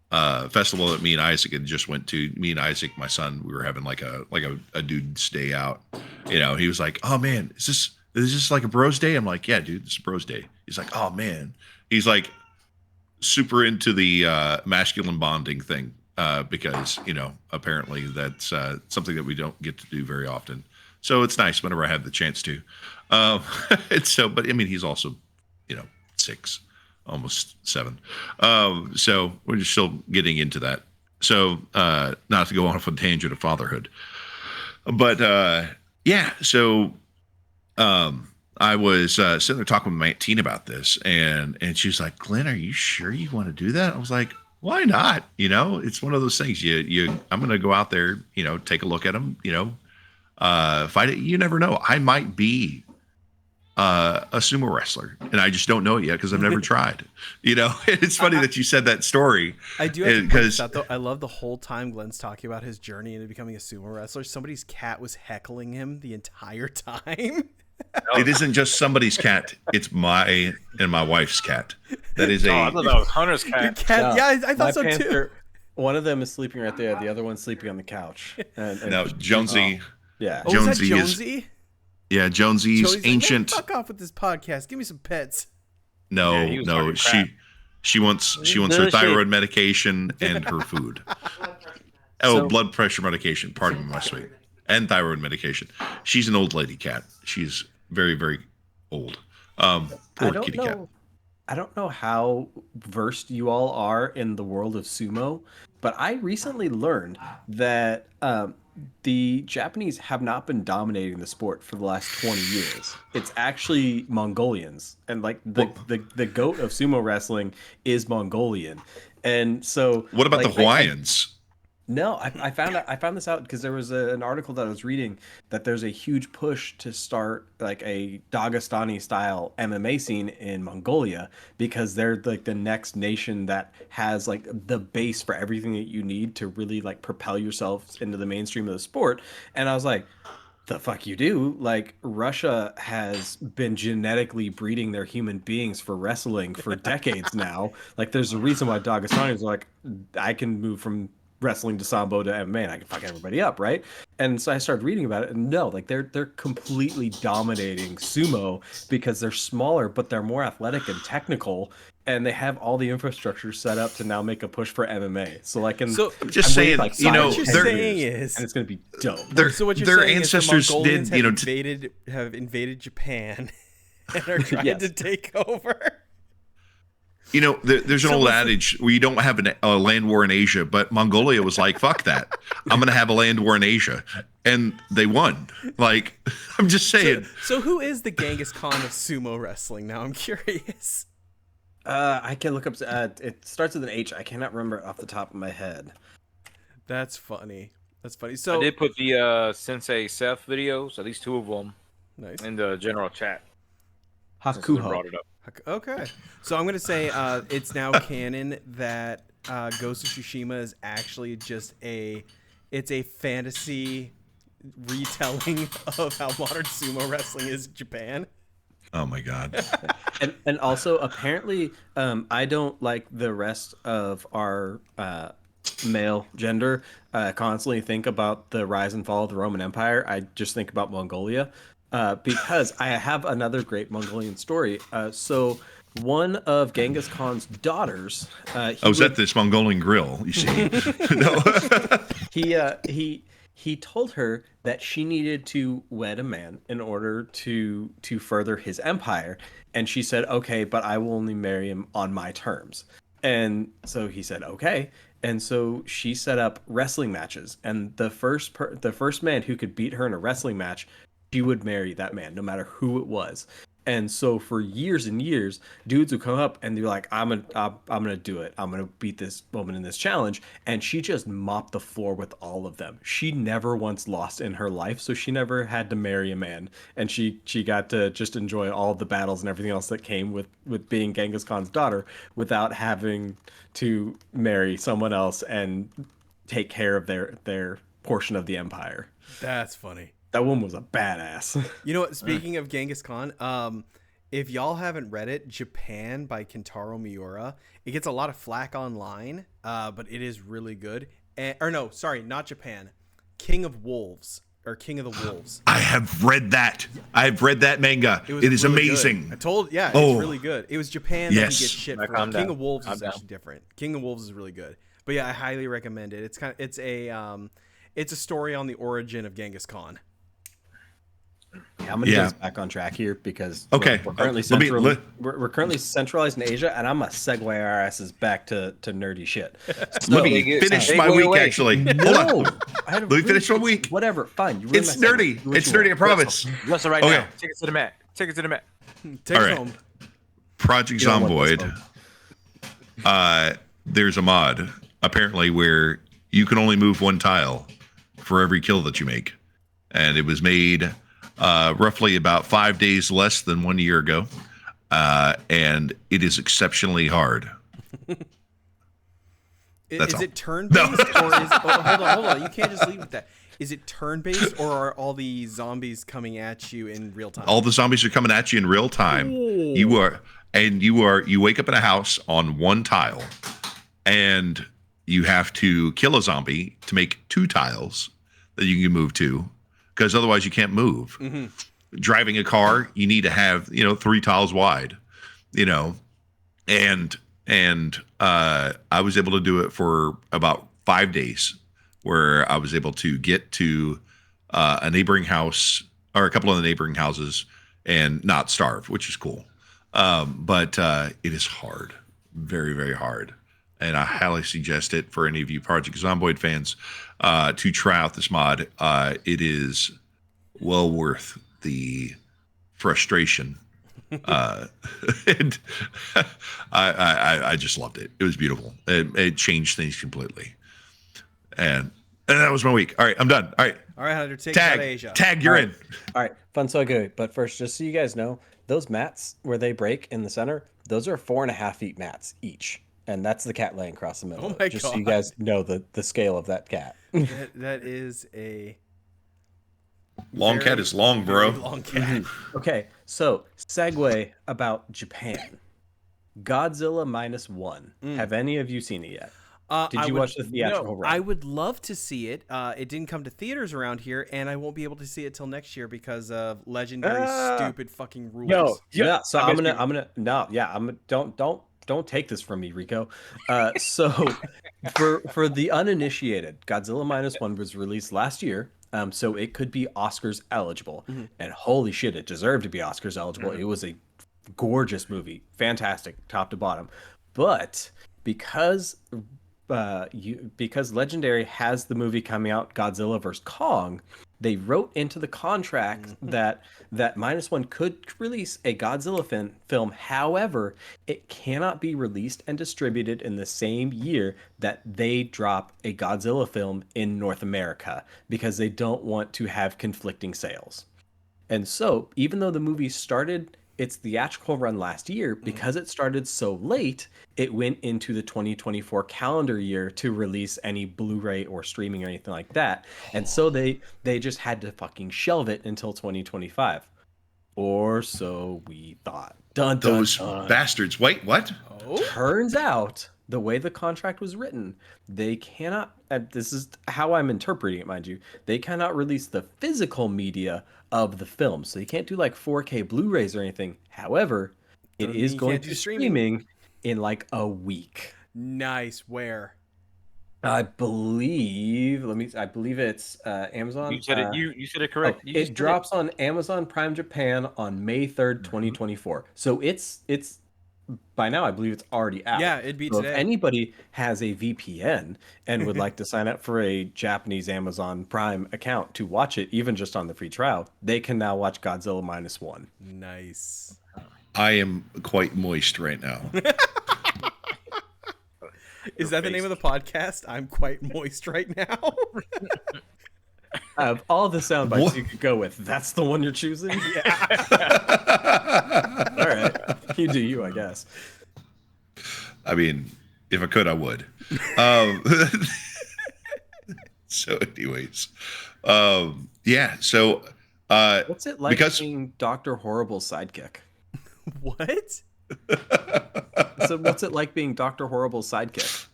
festival that me and Isaac had just went to. Me and Isaac, my son, we were having like a dude's day out. He was like, "Oh man, is this like a bros day?" I'm like, "Yeah, dude, this is bros day." He's like, "Oh man," he's like super into the masculine bonding thing. Because apparently that's something that we don't get to do very often. So it's nice whenever I have the chance to. But I mean, he's also, 6, almost 7. So we're just still getting into that. So not to go off on a tangent of fatherhood, but yeah. So I was sitting there talking with my Aunt Tina about this, and she was like, "Glenn, are you sure you want to do that?" I was like, why not? It's one of those things. I'm going to go out there, take a look at them, fight it. You never know. I might be a sumo wrestler, and I just don't know it yet because I've never tried. It's funny that you said that story. I do have to point out, though. I love the whole time Glenn's talking about his journey into becoming a sumo wrestler. Somebody's cat was heckling him the entire time. It isn't just somebody's cat. It's my and my wife's cat. That is I thought that was Hunter's cat. No, yeah, I thought so too. One of them is sleeping right there. The other one's sleeping on the couch. And no, Jonesy. Yeah. Oh, Jonesy is that Jonesy? Yeah, Jonesy's ancient. Like, hey, fuck off with this podcast. Give me some pets. No. She wants her thyroid medication and her food. Blood pressure medication. Pardon me, my sweet. And thyroid medication. She's an old lady cat. She's very, very old. Poor kitty cat. I don't know how versed you all are in the world of sumo, but I recently learned that the Japanese have not been dominating the sport for the last 20 years. It's actually Mongolians, and like the goat of sumo wrestling is Mongolian. And so what about the Hawaiians? I found this out because there was an article that I was reading that there's a huge push to start like a Dagestani style MMA scene in Mongolia because they're like the next nation that has like the base for everything that you need to really like propel yourself into the mainstream of the sport. And I was like, the fuck you do? Like Russia has been genetically breeding their human beings for wrestling for decades now. Like there's a reason why Dagestanis are like, I can move from wrestling to sambo to MMA and I can fuck everybody up, right? And so I started reading about it, and no, like they're completely dominating sumo because they're smaller, but they're more athletic and technical, and they have all the infrastructure set up to now make a push for MMA. So like, I'm just saying, like, you know, what you're saying is, and it's going to be dope. So what you're their saying ancestors is the Mongolians did, have invaded Japan and are trying to take over. You know, there's an old adage where you don't have a land war in Asia, but Mongolia was like, fuck that. I'm going to have a land war in Asia. And they won. Like, I'm just saying. So who is the Genghis Khan of sumo wrestling now? I'm curious. I can look up. It starts with an H. I cannot remember it off the top of my head. That's funny. So I did put the Sensei Seth videos, at least 2 of them, nice in the general chat. Hakuho brought it up. Okay, so I'm gonna say it's now canon that Ghost of Tsushima is actually just it's a fantasy retelling of how modern sumo wrestling is in Japan. Oh my god. and also apparently I don't like the rest of our male gender constantly think about the rise and fall of the Roman Empire. I just think about Mongolia. Because I have another great Mongolian story. So one of Genghis Khan's daughters. Was at this Mongolian grill, you see. No. He told her that she needed to wed a man in order to further his empire, and she said, "Okay, but I will only marry him on my terms." And so he said, "Okay." And so she set up wrestling matches, and the first man who could beat her in a wrestling match, she would marry that man, no matter who it was. And so for years and years, dudes would come up and they're like, I'm gonna do it. I'm gonna beat this woman in this challenge. And she just mopped the floor with all of them. She never once lost in her life, so she never had to marry a man. And she got to just enjoy all the battles and everything else that came with being Genghis Khan's daughter without having to marry someone else and take care of their portion of the empire. That's funny. That woman was a badass. You know what? Speaking of Genghis Khan, if y'all haven't read it, Japan by Kentaro Miura, it gets a lot of flack online, but it is really good. Not Japan. King of Wolves or King of the Wolves. I have read that. I've read that manga. It is really amazing. Good. It's really good. It was Japan that he gets shit for. King of Wolves is actually different. King of Wolves is really good. But yeah, I highly recommend it. It's a story on the origin of Genghis Khan. Yeah, I'm gonna get us back on track here because we're currently we're currently centralized in Asia, and I'm gonna segue our asses back to nerdy shit. So, let me finish my week. Actually, hold on. Let me finish my week. Whatever, fine. It's nerdy. It's nerdy. I promise. Wrestle right now. Take it to the mat. Take it home. Project Zomboid. There's a mod apparently where you can only move 1 tile for every kill that you make, and it was made roughly about 5 days less than 1 year ago, and it is exceptionally hard. Is it turn-based or is hold on, you can't just leave with that. Is it turn-based or are all the zombies coming at you in real time? All the zombies are coming at you in real time. Ooh. You wake up in a house on 1 tile, and you have to kill a zombie to make 2 tiles that you can move to, because otherwise you can't move. Mm-hmm. Driving a car, you need to have 3 tiles wide, and and I was able to do it for about 5 days, where I was able to get to a neighboring house or a couple of the neighboring houses and not starve, which is cool. But it is hard, very, very hard. And I highly suggest it for any of you Project Zomboid fans to try out this mod. It is well worth the frustration. And I just loved it. It was beautiful. It changed things completely. And that was my week. All right, I'm done. All right, Hunter, take us out of Asia. Tag, you're in. All right, fun so good. But first, just so you guys know, those mats where they break in the center, those are 4.5 feet mats each. And that's the cat laying across the middle. Oh my just God. so you guys know the scale of that cat. That is a Long cat is long, bro. long cat. Okay, so segue about Japan. Godzilla -1. Have any of you seen it yet? Did you watch the theatrical run? I would love to see it. It didn't come to theaters around here, and I won't be able to see it till next year because of legendary stupid fucking rules. So I'm gonna don't take this from me, Rico. So for the uninitiated, Godzilla -1 was released last year. So it could be Oscars eligible, and holy shit, it deserved to be Oscars eligible. It was a gorgeous movie, fantastic, top to bottom. But because Legendary has the movie coming out, Godzilla vs. Kong, they wrote into the contract that -1 could release a Godzilla film. However, it cannot be released and distributed in the same year that they drop a Godzilla film in North America, because they don't want to have conflicting sales. And so, even though the movie started its theatrical run last year, because it started so late, it went into the 2024 calendar year to release any Blu-ray or streaming or anything like that. And so they just had to fucking shelve it until 2025. Or so we thought. Dun, dun, Those dun. bastards. Wait, what? Turns out, the way the contract was written, they cannot, and this is how I'm interpreting it, mind you, they cannot release the physical media of the film. So you can't do like 4K Blu-rays or anything. However, it is going to streaming in like a week. Nice. Where? I believe it's Amazon. You said it. You said it correct. It drops on Amazon Prime Japan on May 3rd, 2024. So it's by now, I believe it's already out. Yeah, it'd be so today. If anybody has a VPN and would like to sign up for a Japanese Amazon Prime account to watch it, even just on the free trial, they can now watch Godzilla -1. Nice. I am quite moist right now. Is that the name of the podcast? I'm quite moist right now. Of all the sound bites you could go with, that's the one you're choosing? Yeah. All right. You do you, I guess. I mean, if I could, I would. So anyways, yeah. So what's it like being Dr. Horrible's sidekick? What? So what's it like being Dr. Horrible's sidekick?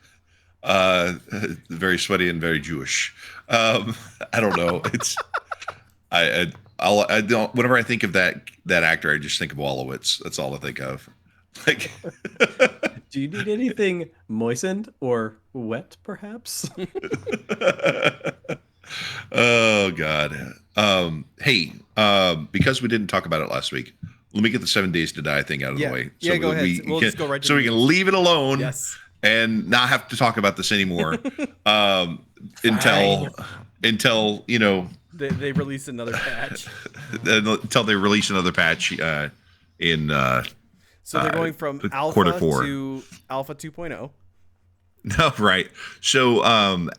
Very sweaty and very Jewish. I don't know. It's I don't. Whenever I think of that actor, I just think of Wolowitz. That's all I think of. Like, do you need anything moistened or wet, perhaps? Oh God. Hey, because we didn't talk about it last week, let me get the 7 days to die thing out of the way. So go ahead. We'll just go right to so we can leave it alone. Yes. And not have to talk about this anymore until you know they release another patch. Until they release another patch in. So they're going from Alpha Q4 to Alpha 2.0. No, right. So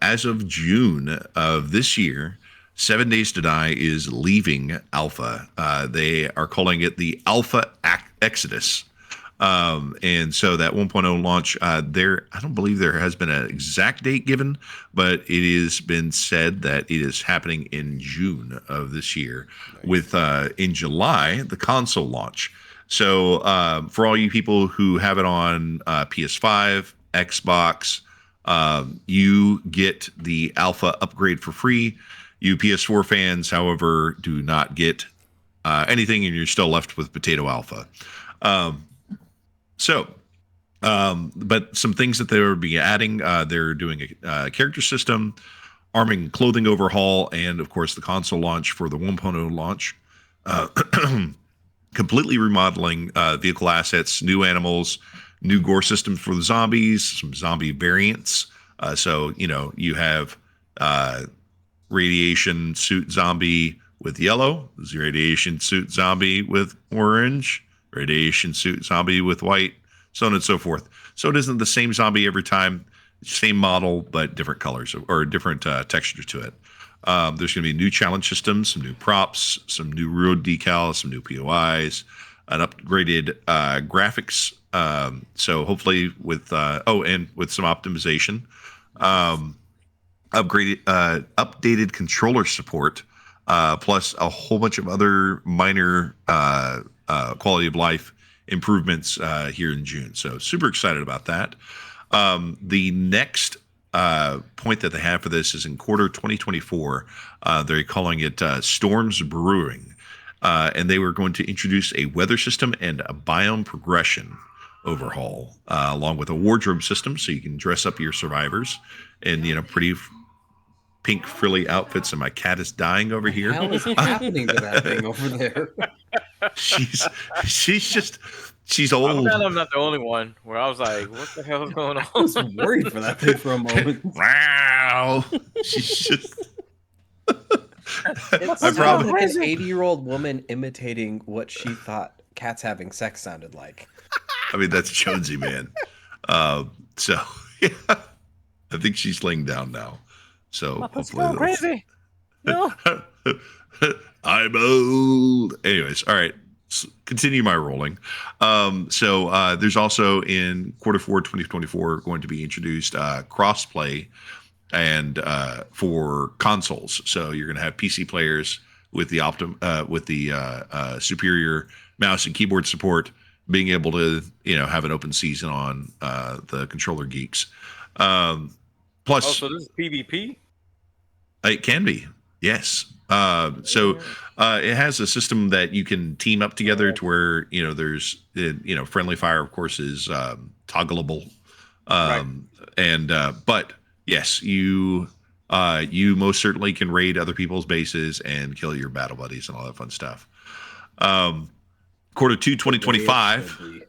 as of June of this year, 7 Days to Die is leaving Alpha. They are calling it the Alpha Exodus. And so that 1.0 launch, I don't believe there has been an exact date given, but it has been said that it is happening in June of this year. Nice. With in July, the console launch. So for all you people who have it on PS5, Xbox, you get the Alpha upgrade for free. You PS4 fans, however, do not get anything, and you're still left with Potato Alpha. So But some things that they'll be adding, they're doing a character system, arming and clothing overhaul, and of course the console launch for the 1.0 launch. Completely remodeling vehicle assets, new animals, new gore systems for the zombies, some zombie variants. So you have radiation suit zombie with yellow, radiation suit zombie with orange, radiation suit zombie with white, so on and so forth. So it isn't the same zombie every time, same model, but different colors or different texture to it. There's going to be new challenge systems, some new props, some new road decals, some new POIs, an upgraded graphics. So hopefully with and with some optimization, updated controller support, plus a whole bunch of other minor quality of life improvements here in June. So super excited about that. The next point that they have for this is in quarter 2024. They're calling it Storms Brewing. And they were going to introduce a weather system and a biome progression overhaul, along with a wardrobe system so you can dress up your survivors in pretty pink frilly outfits. And my cat is dying over here. What the hell is happening to that thing over there? She's old. I'm glad I'm not the only one where I was like, what the hell is going on? I was worried for that thing for a moment. Wow. She's just. It sounded like an 80-year-old woman imitating what she thought cats having sex sounded like. I mean, that's Jonesy, man. So yeah, I think she's laying down now. So hopefully, crazy. No, I'm old. Anyways, all right. Continue my rolling. So there's also in quarter 4 2024 going to be introduced crossplay and for consoles. So you're going to have PC players with the superior mouse and keyboard support, being able to have an open season on the controller geeks. Plus, so this is PvP. It can be, yes. So it has a system that you can team up together to where there's friendly fire, of course, is toggleable, Right. and but yes, you most certainly can raid other people's bases and kill your battle buddies and all that fun stuff. Quarter 2 2025.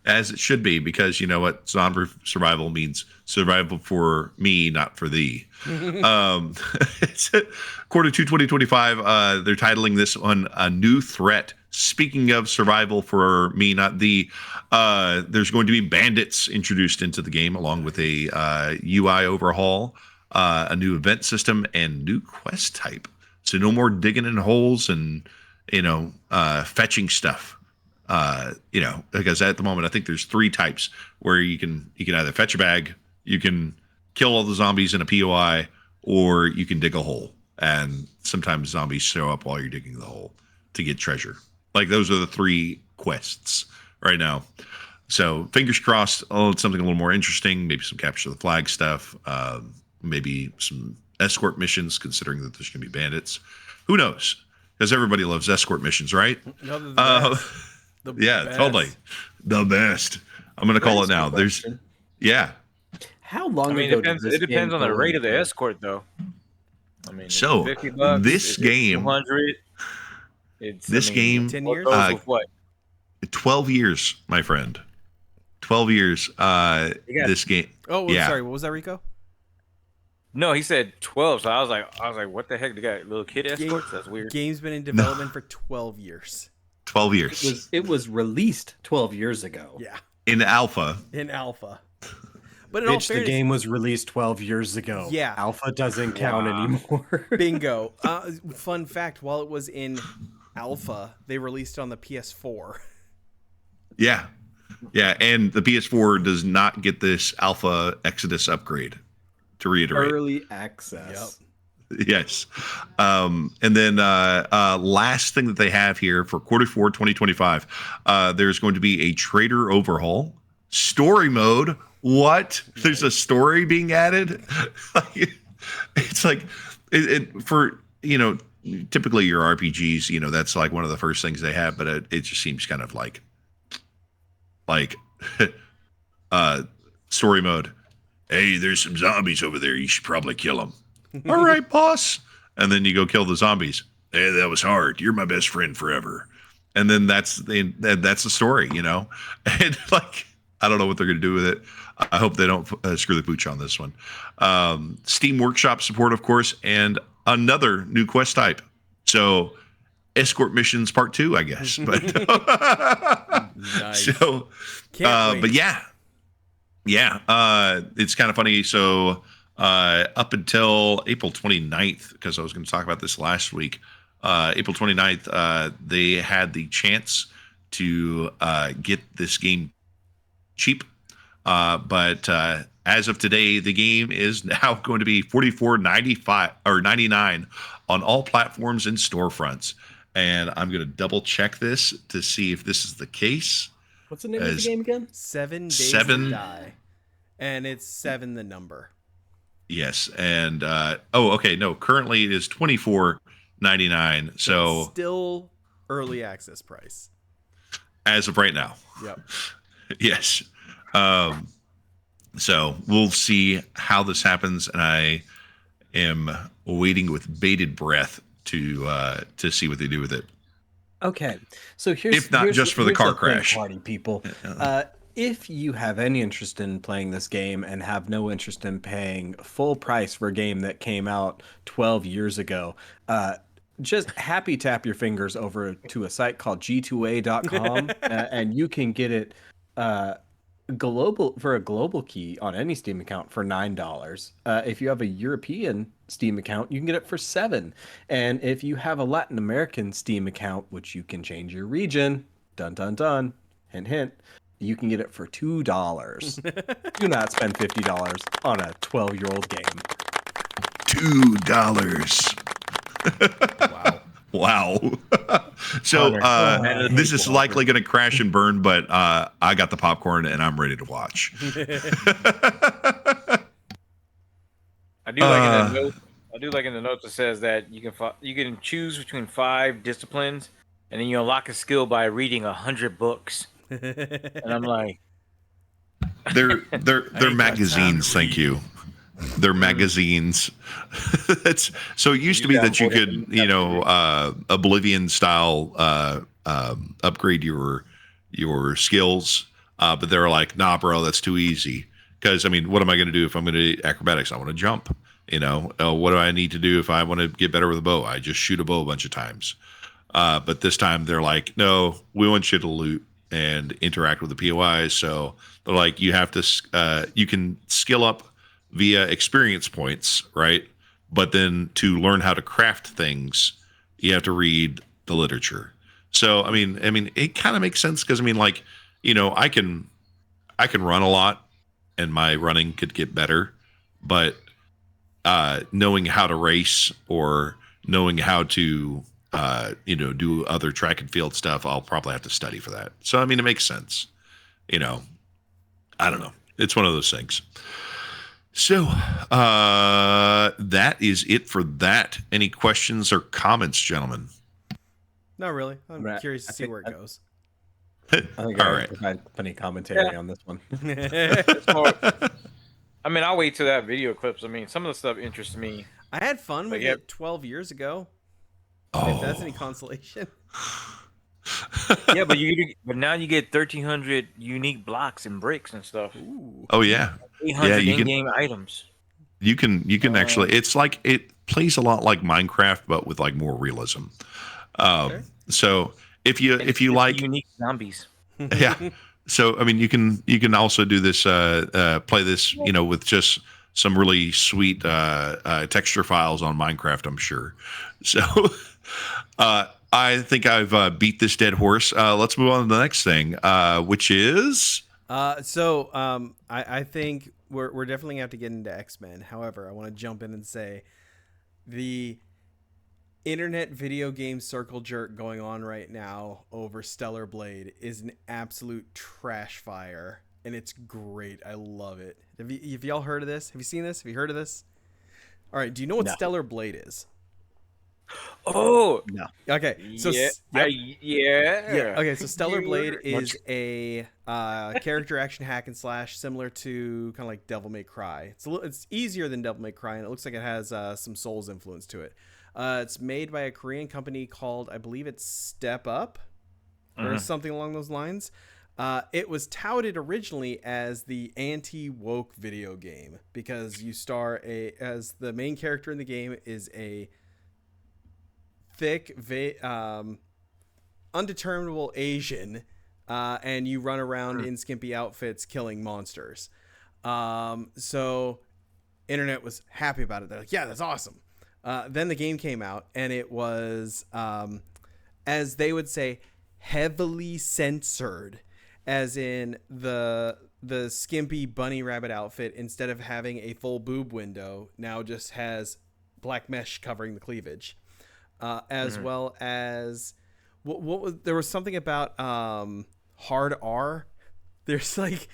As it should be, because you know what, zombie survival means survival for me, not for thee. It's quarter 2 2025. They're titling this one a new threat. Speaking of survival for me, not thee, there's going to be bandits introduced into the game, along with a UI overhaul, a new event system, and new quest type. So no more digging in holes and fetching stuff. Because at the moment, I think there's 3 types where you can either fetch a bag, you can kill all the zombies in a POI, or you can dig a hole. And sometimes zombies show up while you're digging the hole to get treasure. Like those are the 3 quests right now. So fingers crossed, it's something a little more interesting, maybe some capture the flag stuff, maybe some escort missions, considering that there's going to be bandits. Who knows? Because everybody loves escort missions, right? Best. Totally. The best. I'm going to call it now. There's, How long I mean, ago it depends on the rate of the escort, though. I mean, so $50, this game, 200. This game, 10 years? What? 12 years, my friend. 12 years. This game. Oh, yeah. Sorry. What was that, Rico? No, he said 12. So I was like, what the heck? They got little kid escorts? That's weird. Game's been in development for 12 years. 12 years. It was released 12 years ago. Yeah. In alpha. But in all Bitch, fairness, the game was released 12 years ago. Yeah. Alpha doesn't count anymore. Bingo. Fun fact, while it was in alpha, they released it on the PS4. Yeah. Yeah, and the PS4 does not get this Alpha Exodus upgrade, to reiterate. Early access. Yep. Yes. And then last thing that they have here for quarter 4 2025, there's going to be a trader overhaul. Story mode. What? There's a story being added? It's like for typically your RPGs, that's like one of the first things they have, but it just seems kind of like story mode. Hey, there's some zombies over there. You should probably kill them. All right, boss. And then you go kill the zombies. Hey, that was hard. You're my best friend forever. And then that's the story, you know. And like, I don't know what they're gonna do with it. I hope they don't screw the pooch on this one. Steam Workshop support, of course, and another new quest type. So, escort missions part 2, I guess. But Nice. so, Can't wait. but yeah, it's kind of funny. So, up until April 29th, because I was going to talk about this last week, April 29th, they had the chance to get this game cheap. But as of today, the game is now going to be $44.95 or $99 on all platforms and storefronts. And I'm going to double check this to see if this is the case. What's the name of the game again? 7 Days to Die. And it's 7 the number. Yes. And okay, no, currently it is $24.99. So it's still early access price as of right now. Yep. Yes. So we'll see how this happens, and I am waiting with bated breath to see what they do with it. Okay, so here's if not just for the car crash. Party people, if you have any interest in playing this game and have no interest in paying full price for a game that came out 12 years ago, just happy tap your fingers over to a site called g2a.com and you can get it for a global key on any Steam account for $9. If you have a European Steam account, you can get it for $7. And if you have a Latin American Steam account, which you can change your region, dun dun dun, hint hint, you can get it for $2. Do not spend $50 on a 12-year-old game. $2. Wow. So this is likely going to crash and burn, but I got the popcorn and I'm ready to watch. I do like in the note. I do like in the notes it says that you can choose between 5 disciplines, and then you unlock a skill by reading 100 books. And I'm like, they're magazines. Thank you. They're magazines. That's so. It used to be that you could, Oblivion style upgrade your skills, but they're like, nah, bro, that's too easy. Because I mean, what am I going to do if I'm going to do acrobatics? I want to jump. What do I need to do if I want to get better with a bow? I just shoot a bow a bunch of times. But this time they're like, no, we want you to loot and interact with the POIs. So they're like, you have to, you can skill up via experience points, right? But then to learn how to craft things, you have to read the literature. So I mean, it kind of makes sense because I can run a lot, and my running could get better, but knowing how to race or knowing how to do other track and field stuff, I'll probably have to study for that. So I mean, it makes sense. I don't know. It's one of those things. So that is it for that. Any questions or comments, gentlemen? Not really. I'm curious to see where it goes. I think I provide plenty of commentary on this one. I mean, I'll wait till that video clips. I mean, some of the stuff interests me. I had fun with it 12 years ago. Oh. If that's any consolation. Yeah, but now you get 1,300 unique blocks and bricks and stuff. Ooh. Oh yeah. 800 in-game items. You can actually. It's like it plays a lot like Minecraft, but with like more realism. Okay. So if you like unique zombies, yeah. So I mean, you can also do this, play this, with just some really sweet texture files on Minecraft, I'm sure. So I think I've beat this dead horse. Let's move on to the next thing, which is. I think we're definitely gonna have to get into X-Men. However, I want to jump in and say the internet video game circle jerk going on right now over Stellar Blade is an absolute trash fire, and it's great. I love it. Have y'all heard of this? Have you seen this? Have you heard of this? All right. Do you know what Stellar Blade is? Oh, No. Okay, so yeah, yep. Yeah. yeah. Okay, so Stellar Blade You're- is a character action hack and slash similar to kind of like Devil May Cry. It's easier than Devil May Cry, and it looks like it has some Souls influence to it. It's made by a Korean company called, I believe it's Step Up or something along those lines. It was touted originally as the anti-woke video game because you star as the main character in the game is a thick, undeterminable Asian, and you run around in skimpy outfits killing monsters. So internet was happy about it. They're like, yeah, that's awesome. Then the game came out, and it was, as they would say, heavily censored, as in the skimpy bunny rabbit outfit, instead of having a full boob window, now just has black mesh covering the cleavage, as well as what was there was something about hard R. There's like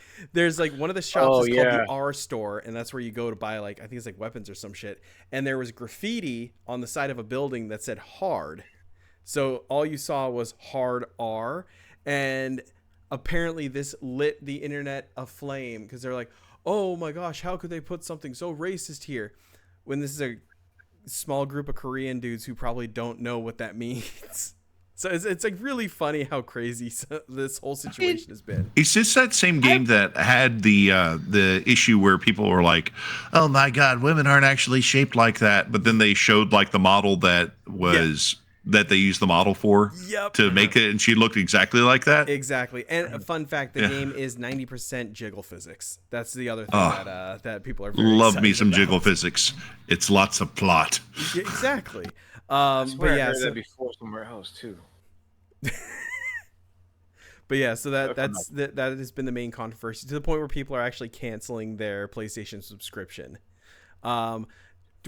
one of the shops is called the R store, and that's where you go to buy like I think it's like weapons or some shit. And there was graffiti on the side of a building that said hard. So all you saw was hard R, and apparently this lit the internet aflame because they're like, "Oh my gosh, how could they put something so racist here?" When this is a small group of Korean dudes who probably don't know what that means. So it's like really funny how crazy this whole situation has been. Is this that same game that had the issue where people were like, "Oh my God, women aren't actually shaped like that," but then they showed like the model that was that they used the model for to make it, and she looked exactly like that. Exactly. And a fun fact: the game is 90% jiggle physics. That's the other thing that people are very love me some about. jiggle physics. It's lots of plot. Yeah, exactly. I swear but yeah, I heard that before somewhere else too. But yeah, so that has been the main controversy to the point where people are actually canceling their PlayStation subscription.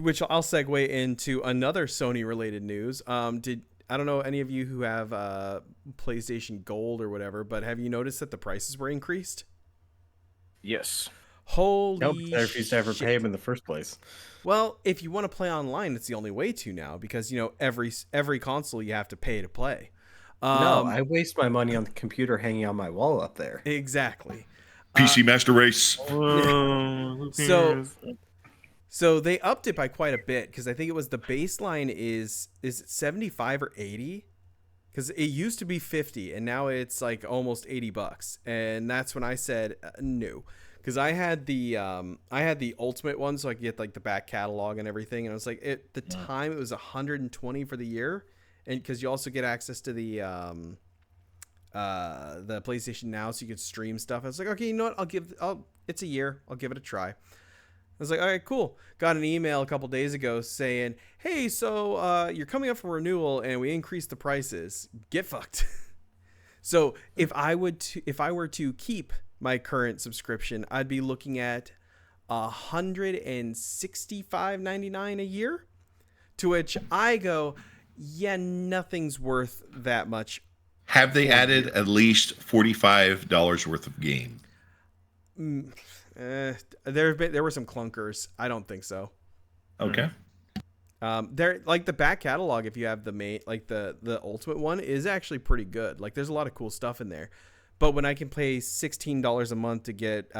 Which I'll segue into another Sony related news. I don't know any of you who have PlayStation Gold or whatever, but have you noticed that the prices were increased? Yes. Holy Nope, I refuse to ever pay him in the first place. Well, if you want to play online, it's the only way to now because every console you have to pay to play. No, I waste my money on the computer hanging on my wall up there. Exactly. PC Master Race. So they upped it by quite a bit because I think it was the baseline is it 75 or 80? Because it used to be 50 and now it's like almost $80, and that's when I said no. Because I had the ultimate one, so I could get like the back catalog and everything, and I was like, at the time it was 120 for the year, and because you also get access to the PlayStation Now, so you could stream stuff. I was like, okay, you know what? It's a year. I'll give it a try. I was like, all right, cool. Got an email a couple days ago saying, hey, so you're coming up for renewal, and we increased the prices. Get fucked. So if I were to keep my current subscription, I'd be looking at $165.99 a year. To which I go, yeah, nothing's worth that much. Have they added at least $45 worth of game? There were some clunkers. I don't think so. Okay. They're like the back catalog. If you have the main, like the ultimate one, is actually pretty good. Like there's a lot of cool stuff in there. But when I can pay $16 a month to get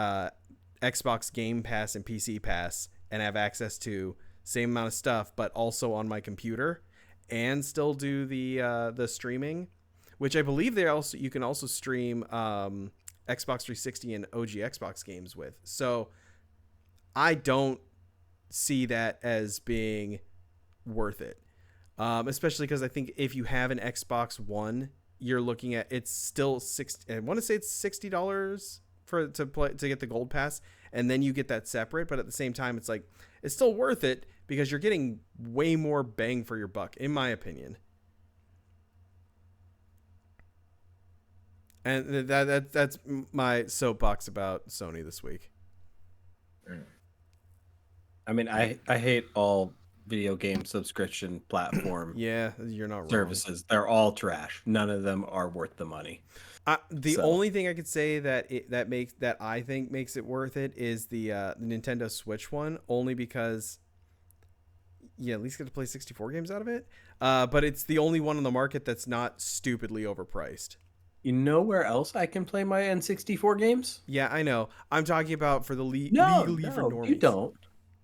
Xbox Game Pass and PC Pass and have access to same amount of stuff, but also on my computer, and still do the streaming, which I believe you can also stream Xbox 360 and OG Xbox games with. So I don't see that as being worth it, especially because I think if you have an Xbox One, you're looking at it's still I want to say it's $60 to get the Gold Pass, and then you get that separate. But at the same time, it's like it's still worth it because you're getting way more bang for your buck, in my opinion. And that's my soapbox about Sony this week. I mean, I hate all video game subscription platform Yeah, you're not wrong. services. They're all trash. None of them are worth the money. The only thing I could say that I think makes it worth it is the Nintendo Switch one, only because at least get to play 64 games out of it. But it's the only one on the market that's not stupidly overpriced. You know where else I can play my N64 games? Yeah, I know. I'm talking about for the No, legally for normies. you don't.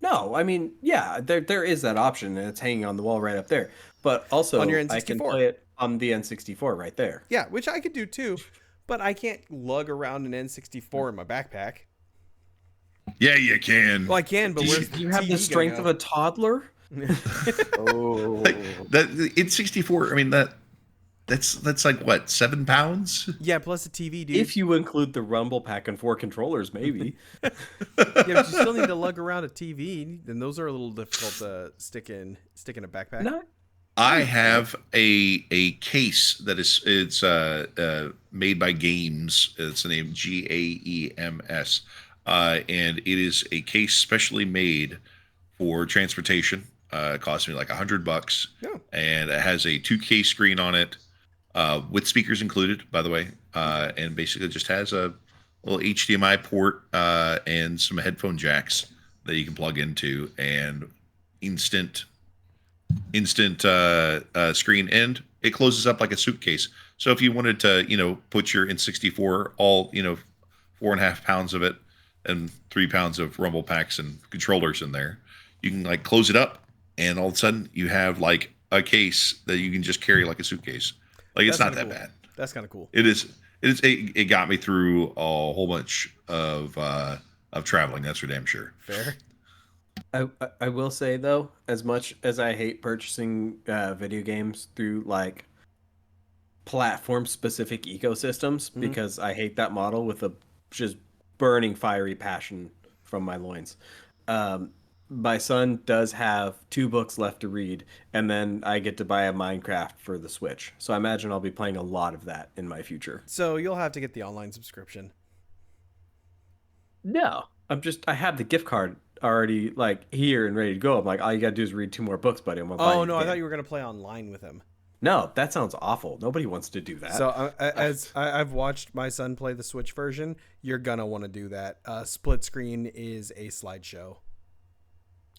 No, I mean, yeah, there is that option, and it's hanging on the wall right up there. But also, On your N64. I can play it on the N64 right there. Yeah, which I could do too, but I can't lug around an N64 in my backpack. Yeah, you can. Well, I can, but where's You have the strength of a toddler? Oh. Like that in 64. I mean that's like what, 7 pounds? Yeah, plus a TV, dude. If you include the Rumble Pack and 4 controllers, maybe. Yeah, but you still need to lug around a TV, and those are a little difficult to stick in a backpack. Not I have a case that it's made by Games. It's named GAEMS, and it is a case specially made for transportation. It cost me like $100, and it has a 2K screen on it, with speakers included, by the way, and basically just has a little HDMI port and some headphone jacks that you can plug into, and instant screen, and it closes up like a suitcase. So if you wanted to, put your N64, all 4.5 pounds of it and 3 pounds of rumble packs and controllers in there, you can like close it up, and all of a sudden you have like a case that you can just carry like a suitcase. Like, it's not that bad. That's kind of cool. It is. It got me through a whole bunch of traveling. That's for damn sure. Fair. I will say though, as much as I hate purchasing video games through like platform specific ecosystems, because I hate that model with a just burning fiery passion from my loins. My son does have 2 books left to read, and then I get to buy a Minecraft for the Switch. So I imagine I'll be playing a lot of that in my future. So you'll have to get the online subscription. No, I have the gift card already like here and ready to go. I'm like, all you gotta do is read 2 more books, buddy. I'm gonna buy Oh no, I thought you were gonna play online with him. No, that sounds awful. Nobody wants to do that. So I've watched my son play the Switch version. You're gonna want to do that. Split screen is a slideshow.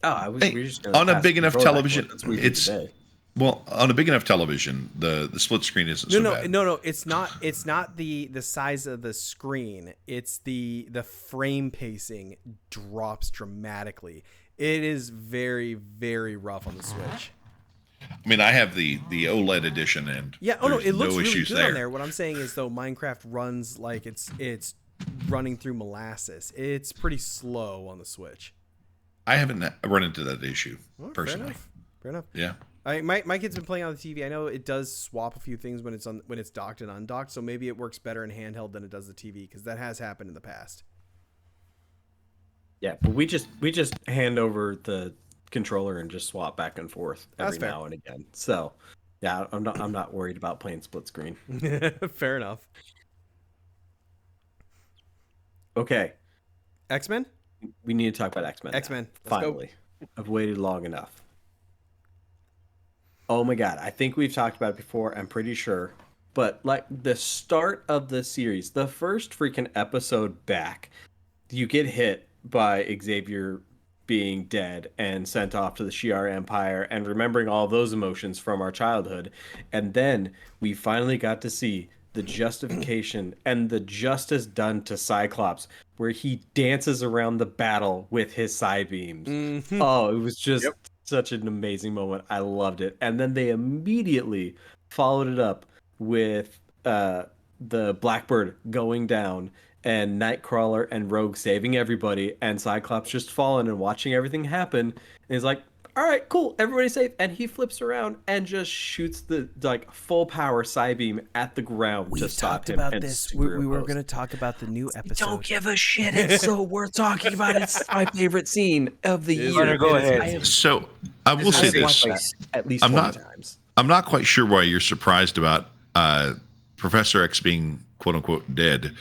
Oh, we just gonna on a pass big enough control television. back what we did It's today. well, on a big enough television, the split screen isn't so bad. No. It's not the size of the screen. It's the frame pacing drops dramatically. It is very, very rough on the Switch. I mean, I have the OLED edition, and Yeah. Oh no, there's it looks no really issues good on there. What I'm saying is though, Minecraft runs like it's running through molasses. It's pretty slow on the Switch. I haven't run into that issue personally. Fair enough. Yeah. My kid's been playing on the TV. I know it does swap a few things when it's docked and undocked, so maybe it works better in handheld than it does the TV, because that has happened in the past. Yeah, but we just hand over the controller and just swap back and forth every now and again. So yeah, I'm not worried about playing split screen. Fair enough. Okay, X-Men? we need to talk about X-Men. X-Men. Finally, I've waited long enough. Oh my god, I think we've talked about it before, I'm pretty sure. But like the start of the series, the first freaking episode back, you get hit by Xavier being dead and sent off to the Shi'ar Empire and remembering all those emotions from our childhood. And then we finally got to see the justification and the justice done to Cyclops, where he dances around the battle with his side beams. Mm-hmm. Oh, it was just such an amazing moment. I loved it. And then they immediately followed it up with the Blackbird going down and Nightcrawler and Rogue saving everybody, and Cyclops just falling and watching everything happen. And he's like, all right, cool, everybody's safe. And he flips around and just shoots the like full power Psybeam at the ground to stop him. About this. We were going to talk about the new episode. Don't give a shit. It's so worth talking about. It's my favorite scene of the year. Go ahead. So I will say this: at least I'm 20 not- times. I'm not quite sure why you're surprised about Professor X being "quote unquote" dead,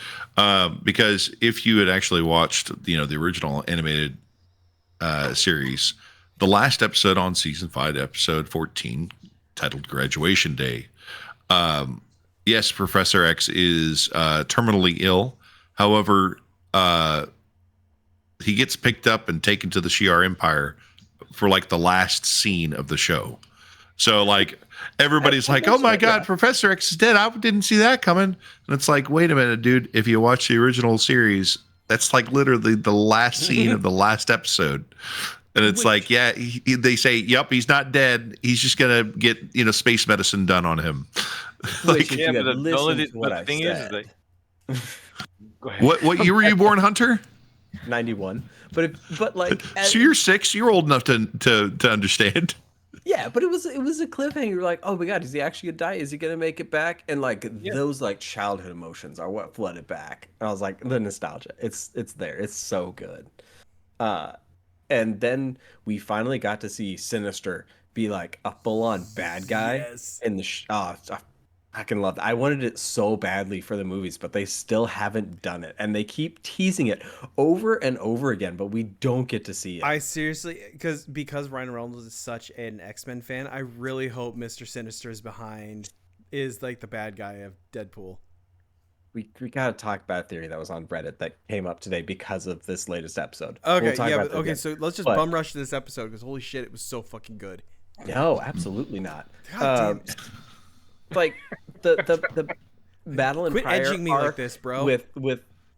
because if you had actually watched, the original animated series, the last episode on season 5, episode 14, titled "Graduation Day," yes, Professor X is terminally ill. However, he gets picked up and taken to the Shi'ar Empire for like the last scene of the show. So like everybody's like, "Oh my God, Professor X is dead! I didn't see that coming." And it's like, wait a minute, dude. If you watch the original series, that's like literally the last scene of the last episode. And it's like, yeah, they say, "Yep, he's not dead. He's just gonna get space medicine done on him." Like, yeah, but the thing is like, go ahead. What year were you born, Hunter? 91. But like, so you're 6. You're old enough to understand. Yeah, but it was a cliffhanger. You're like, oh my God, is he actually gonna die? Is he gonna make it back? And like those like childhood emotions are what flooded back. And I was like, the nostalgia, it's there. It's so good. And then we finally got to see Sinister be like a full-on bad guy in the I can love that. I wanted it so badly for the movies, but they still haven't done it. And they keep teasing it over and over again, but we don't get to see it. I seriously, because Ryan Reynolds is such an X-Men fan, I really hope Mr. Sinister is like the bad guy of Deadpool. We got to talk about a theory that was on Reddit that came up today because of this latest episode. Okay, so let's just bum rush to this episode because holy shit, it was so fucking good. No, absolutely not. God damn. Like the battle in Quit Prior edging me like this, bro.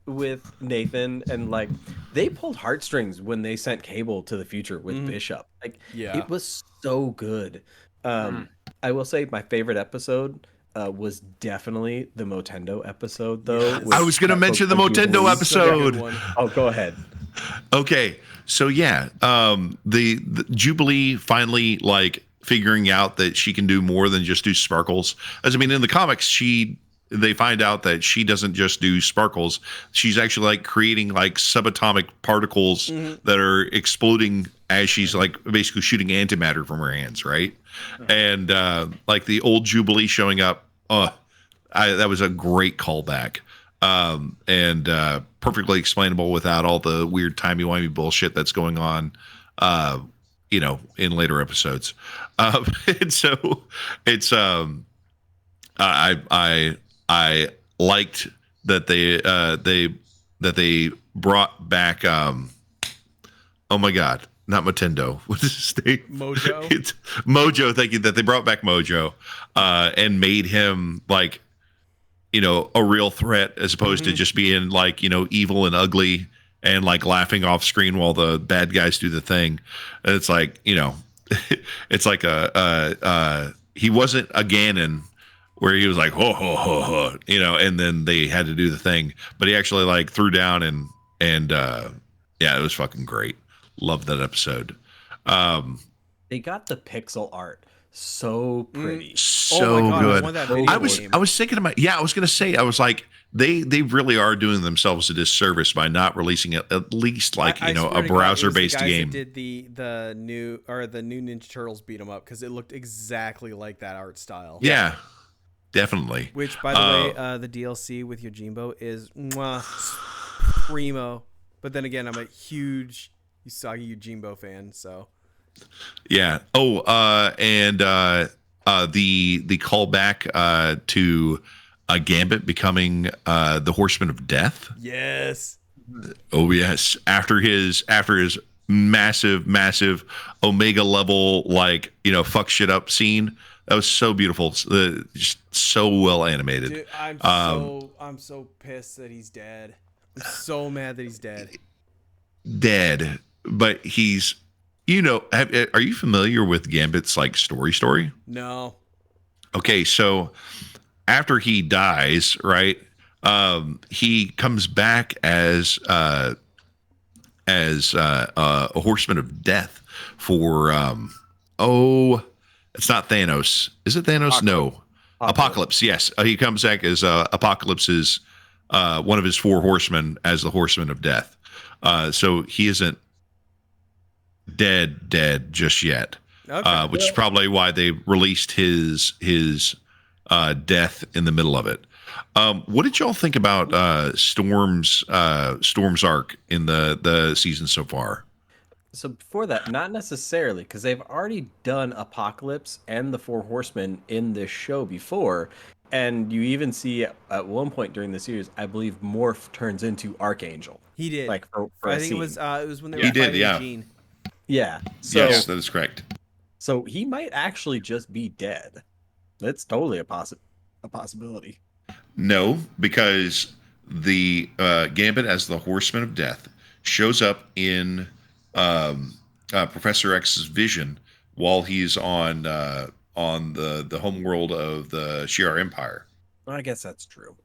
With Nathan, and like they pulled heartstrings when they sent Cable to the future with Bishop. Like it was so good. I will say my favorite episode was definitely the Motendo episode, though. Yes. I was going to mention the Motendo episode. Oh, go ahead. Okay, so yeah, the Jubilee finally like figuring out that she can do more than just do sparkles. As I mean, in the comics, they find out that she doesn't just do sparkles. She's actually like creating like subatomic particles that are exploding as she's like basically shooting antimatter from her hands, right? And like the old Jubilee showing up. That was a great callback. And perfectly explainable without all the weird timey-wimey bullshit that's going on, in later episodes. And so it's I liked that they brought back oh my God, not Motendo. What's his name? Mojo. It's Mojo. Thank you. That they brought back Mojo and made him like a real threat as opposed to just being like evil and ugly and like laughing off screen while the bad guys do the thing. And it's like it's like he wasn't a Ganon where he was like ho ho ho ho, and then they had to do the thing, but he actually like threw down and it was fucking great. Loved that episode. They got the pixel art so pretty, so good. I was thinking about I was gonna say I was like they really are doing themselves a disservice by not releasing at least like a browser based game. Did the new Ninja Turtles beat 'em up because it looked exactly like that art style. Yeah, definitely. Which by the way, the DLC with Yojimbo is primo. But then again, I'm a huge Usagi Yojimbo fan, so. Yeah. Oh, and the callback to Gambit becoming the Horseman of Death. Yes. Oh yes. After his massive Omega level like fuck shit up scene. That was so beautiful. Just so well animated. Dude, I'm so pissed that he's dead. I'm so mad that he's dead. Dead, but he's. Are you familiar with Gambit's like story? No. Okay, so after he dies, right? He comes back as a horseman of death for it's not Thanos. Is it Thanos? No. Apocalypse. Yes, he comes back as Apocalypse's one of his 4 horsemen as the horseman of death. So he isn't dead just yet, which is probably why they released his death in the middle of it. What did y'all think about Storm's arc in the season so far? So before that, not necessarily, because they've already done Apocalypse and the 4 Horsemen in this show before, and you even see at one point during the series, I believe Morph turns into Archangel. He did. Like for I a think scene. it was when they were fighting Jean. Yeah. So, Yes, that is correct. So he might actually just be dead. That's totally a possibility. No, because the Gambit as the Horseman of Death shows up in Professor X's vision while he's on the home world of the Shi'ar Empire. I guess that's true.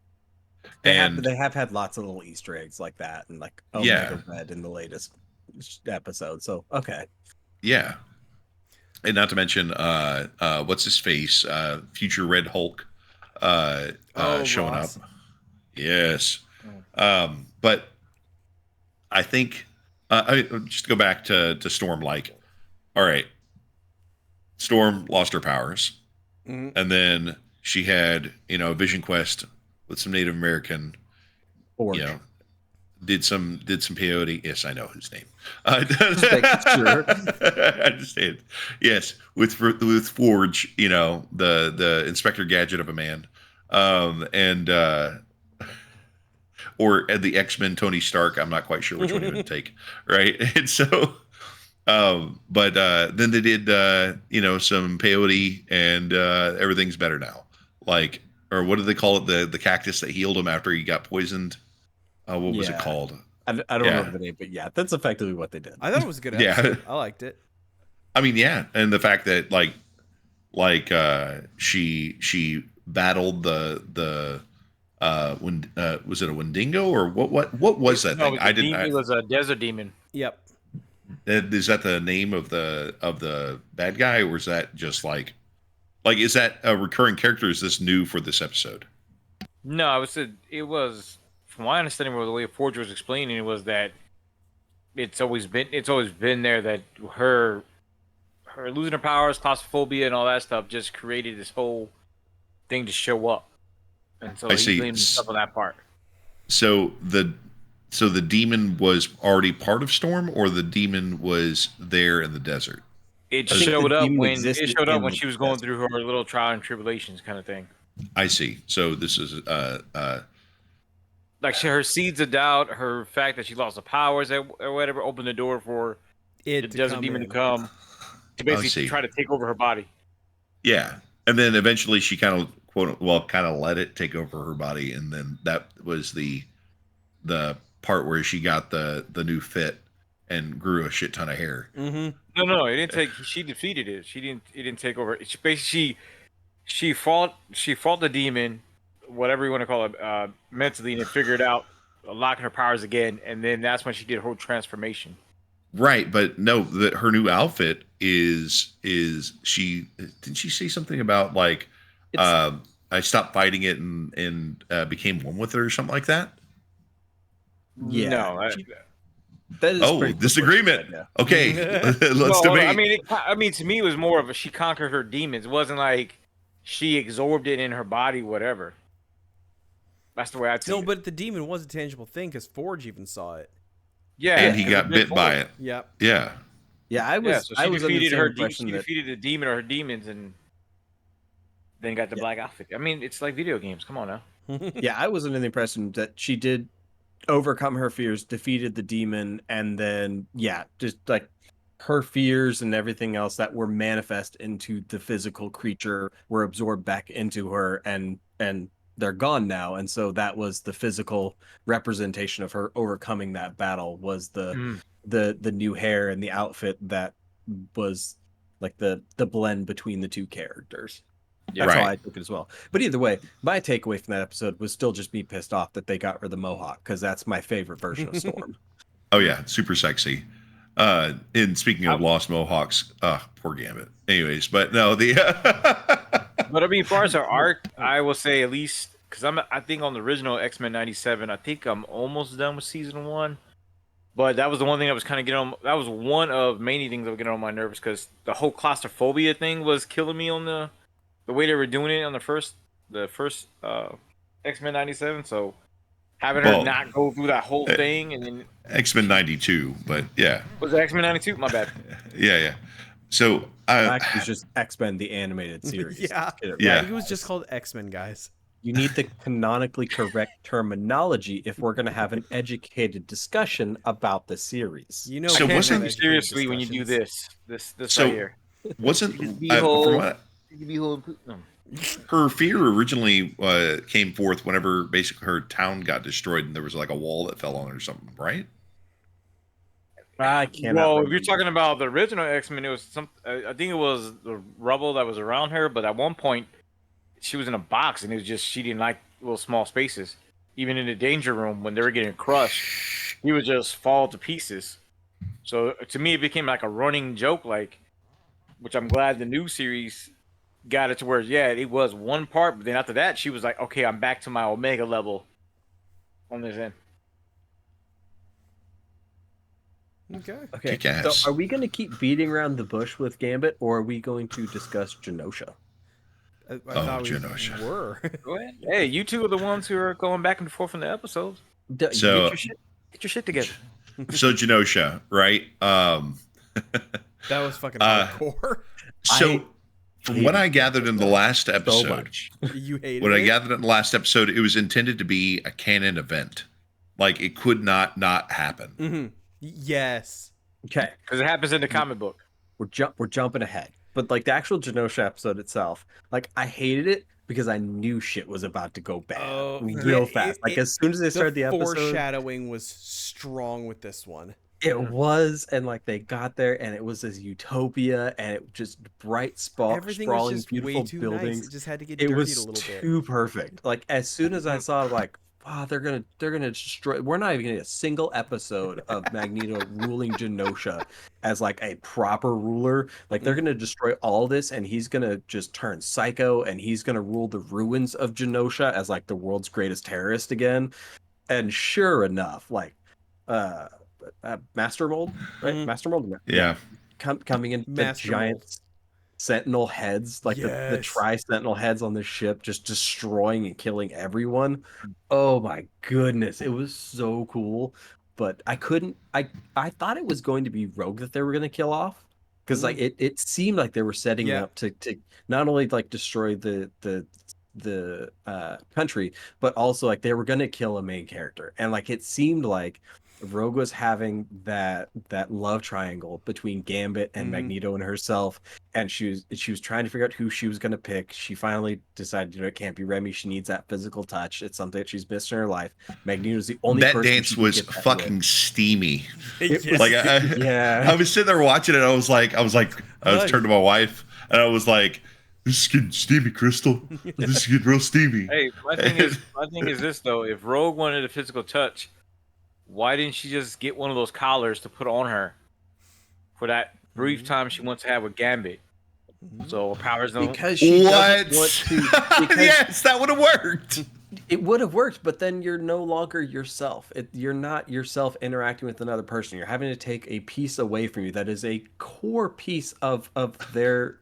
And They have had lots of little Easter eggs like that, and like Omega Red in the latest episode. So okay, yeah, and not to mention what's his face, future Red Hulk showing Ross. up. Yes, but I think just to go back to Storm. Like, all right, Storm lost her powers, and then she had a Vision Quest with some Native American, Forge. did some peyote. Yes, I know his name. Sure. I understand. Yes, with Forge, the Inspector Gadget of a man, and or the X-Men Tony Stark. I'm not quite sure which one he would take. Right, and so. But then they did, some peyote, and everything's better now. Like, or what do they call it? The cactus that healed him after he got poisoned. What was it called? I don't remember the name, but yeah, that's effectively what they did. I thought it was a good episode. I liked it. I mean, yeah, and the fact that she battled the when was it a Wendigo or what was that thing? It was a desert demon. Yep. Is that the name of the bad guy, or is that just like is that a recurring character? Is this new for this episode? No, it was from my understanding, the way Forge was explaining it was that it's always been there, that her losing her powers, claustrophobia, and all that stuff just created this whole thing to show up, and so he blamed himself on that part. So the demon was already part of Storm, or the demon was there in the desert? It showed up when she was going through her little trial and tribulations kind of thing. I see. So this is like her seeds of doubt, her fact that she lost the powers or whatever, opened the door for the desert demon to come to basically try to take over her body. Yeah, and then eventually she kind of let it take over her body, and then that was the part where she got the new fit and grew a shit ton of hair. Mm-hmm. No, it didn't take. She defeated it. It didn't take over. She basically she fought the demon, whatever you want to call it, mentally, and figured out unlocking her powers again, and then that's when she did her whole transformation. Right, but no, her new outfit is she didn't she say something about like I stopped fighting it and became one with it or something like that? Yeah. No. That is disagreement. Yeah. Okay, let's debate. I mean, to me, it was more of she conquered her demons. It wasn't like she absorbed it in her body, whatever. That's the way I see it. No, but the demon was a tangible thing because Forge even saw it. Yeah, and he got bit by it. Yep. Yeah. Yeah, I was. So I was defeated under the same impression she defeated the demon or her demons, and then got the black outfit. I mean, it's like video games. Come on now. Yeah, I was under the impression that she did overcome her fears, defeated the demon, and then just like her fears and everything else that were manifest into the physical creature were absorbed back into her, and they're gone now. And so that was the physical representation of her overcoming that battle, was the new hair and the outfit that was like the blend between the two characters. Yeah, That's how I took it as well. But either way, my takeaway from that episode was still just me pissed off that they got rid of the mohawk, because that's my favorite version of Storm. Oh yeah, super sexy. And speaking of lost mohawks, poor Gambit. Anyways, but no, But I mean, as far as her arc, I will say at least, because I think on the original X-Men '97, I think I'm almost done with season 1. But that was the one thing that was kind of getting on. That was one of many things that were getting on my nerves, because the whole claustrophobia thing was killing me on the way they were doing it on the first X-Men '97. So having her not go through that whole thing, and then X-Men '92, but yeah, was it X-Men '92? My bad. Yeah. So actually, it was just X-Men the animated series. Yeah. Yeah. It was just called X-Men, guys. You need the canonically correct terminology if we're going to have an educated discussion about the series. You know, So we can't wasn't- have Take you educated seriously when you do discussions. this So right here. wasn't Just from behold, what behold. her fear originally came forth whenever basically her town got destroyed and there was like a wall that fell on her or something, right? I cannot. Well, if remember. you're talking about the original X-Men, it was some. I think it was the rubble that was around her. But at one point, she was in a box, and it was just she didn't like little small spaces. Even in the danger room, when they were getting crushed, he would just fall to pieces. So to me, it became like a running joke, like, which I'm glad the new series got it to where, yeah, it was one part, but then after that, she was like, okay, I'm back to my Omega level on this end. Okay. Okay, Kick ass. so are we going to keep beating around the bush with Gambit, or are we going to discuss Genosha? I thought we Genosha. were. Go ahead. Hey, you two are the ones who are going back and forth in the episodes. So Get your shit together. so Genosha, right? That was fucking Uh, hardcore. So from what I gathered in the last so episode, much. You hated what I it? gathered in the last episode, it was intended to be a canon event. Like it could not happen. Mm-hmm. Yes. Okay, Because it happens in the comic book. we're jumping ahead, but like the actual Genosha episode itself, like I hated it because I knew shit was about to go bad real fast. Like as soon as they started the episode, foreshadowing was strong with this one. it was, and like they got there, and it was this utopia, and it just bright, Everything was sprawling, just beautiful way too buildings. nice. It just had to get It dirtied was a little bit. too perfect. Like as soon as I saw, like, wow, they're gonna destroy. We're not even gonna get a single episode of Magneto ruling Genosha as like a proper ruler. Like they're gonna destroy all this, and he's gonna just turn psycho, and he's gonna rule the ruins of Genosha as like the world's greatest terrorist again. And sure enough, like, Master Mold, right? Mhm. Master Mold, Yeah. coming in the Master giant Mold. sentinel heads, like the Yes. tri-sentinel heads on the ship, just destroying and killing everyone. Oh my goodness, it was so cool. But I couldn't. I thought it was going to be Rogue that they were going to kill off, because like it seemed like they were setting Yeah. up to not only like destroy the country, but also like they were going to kill a main character, and like it seemed like Rogue was having that love triangle between Gambit and Mhm. Magneto and herself, and she was trying to figure out who she was going to pick. She finally decided, it can't be Remy. She needs that physical touch. It's something that she's missed in her life. Magneto's the only That person dance she could was get that fucking with. steamy. It Yes. was- Like yeah. I was sitting there watching it. I was Nice. turned to my wife and I was like, "This is getting steamy, Crystal. This is getting real steamy." Hey, my thing is this though: if Rogue wanted a physical touch, why didn't she just get one of those collars to put on her for that brief time she wants to have with Gambit? So her powers don't. Because she What? doesn't want to. Because Yes, that would have worked. it would have worked, but then you're no longer yourself. You're not yourself interacting with another person. You're having to take a piece away from you that is a core piece of their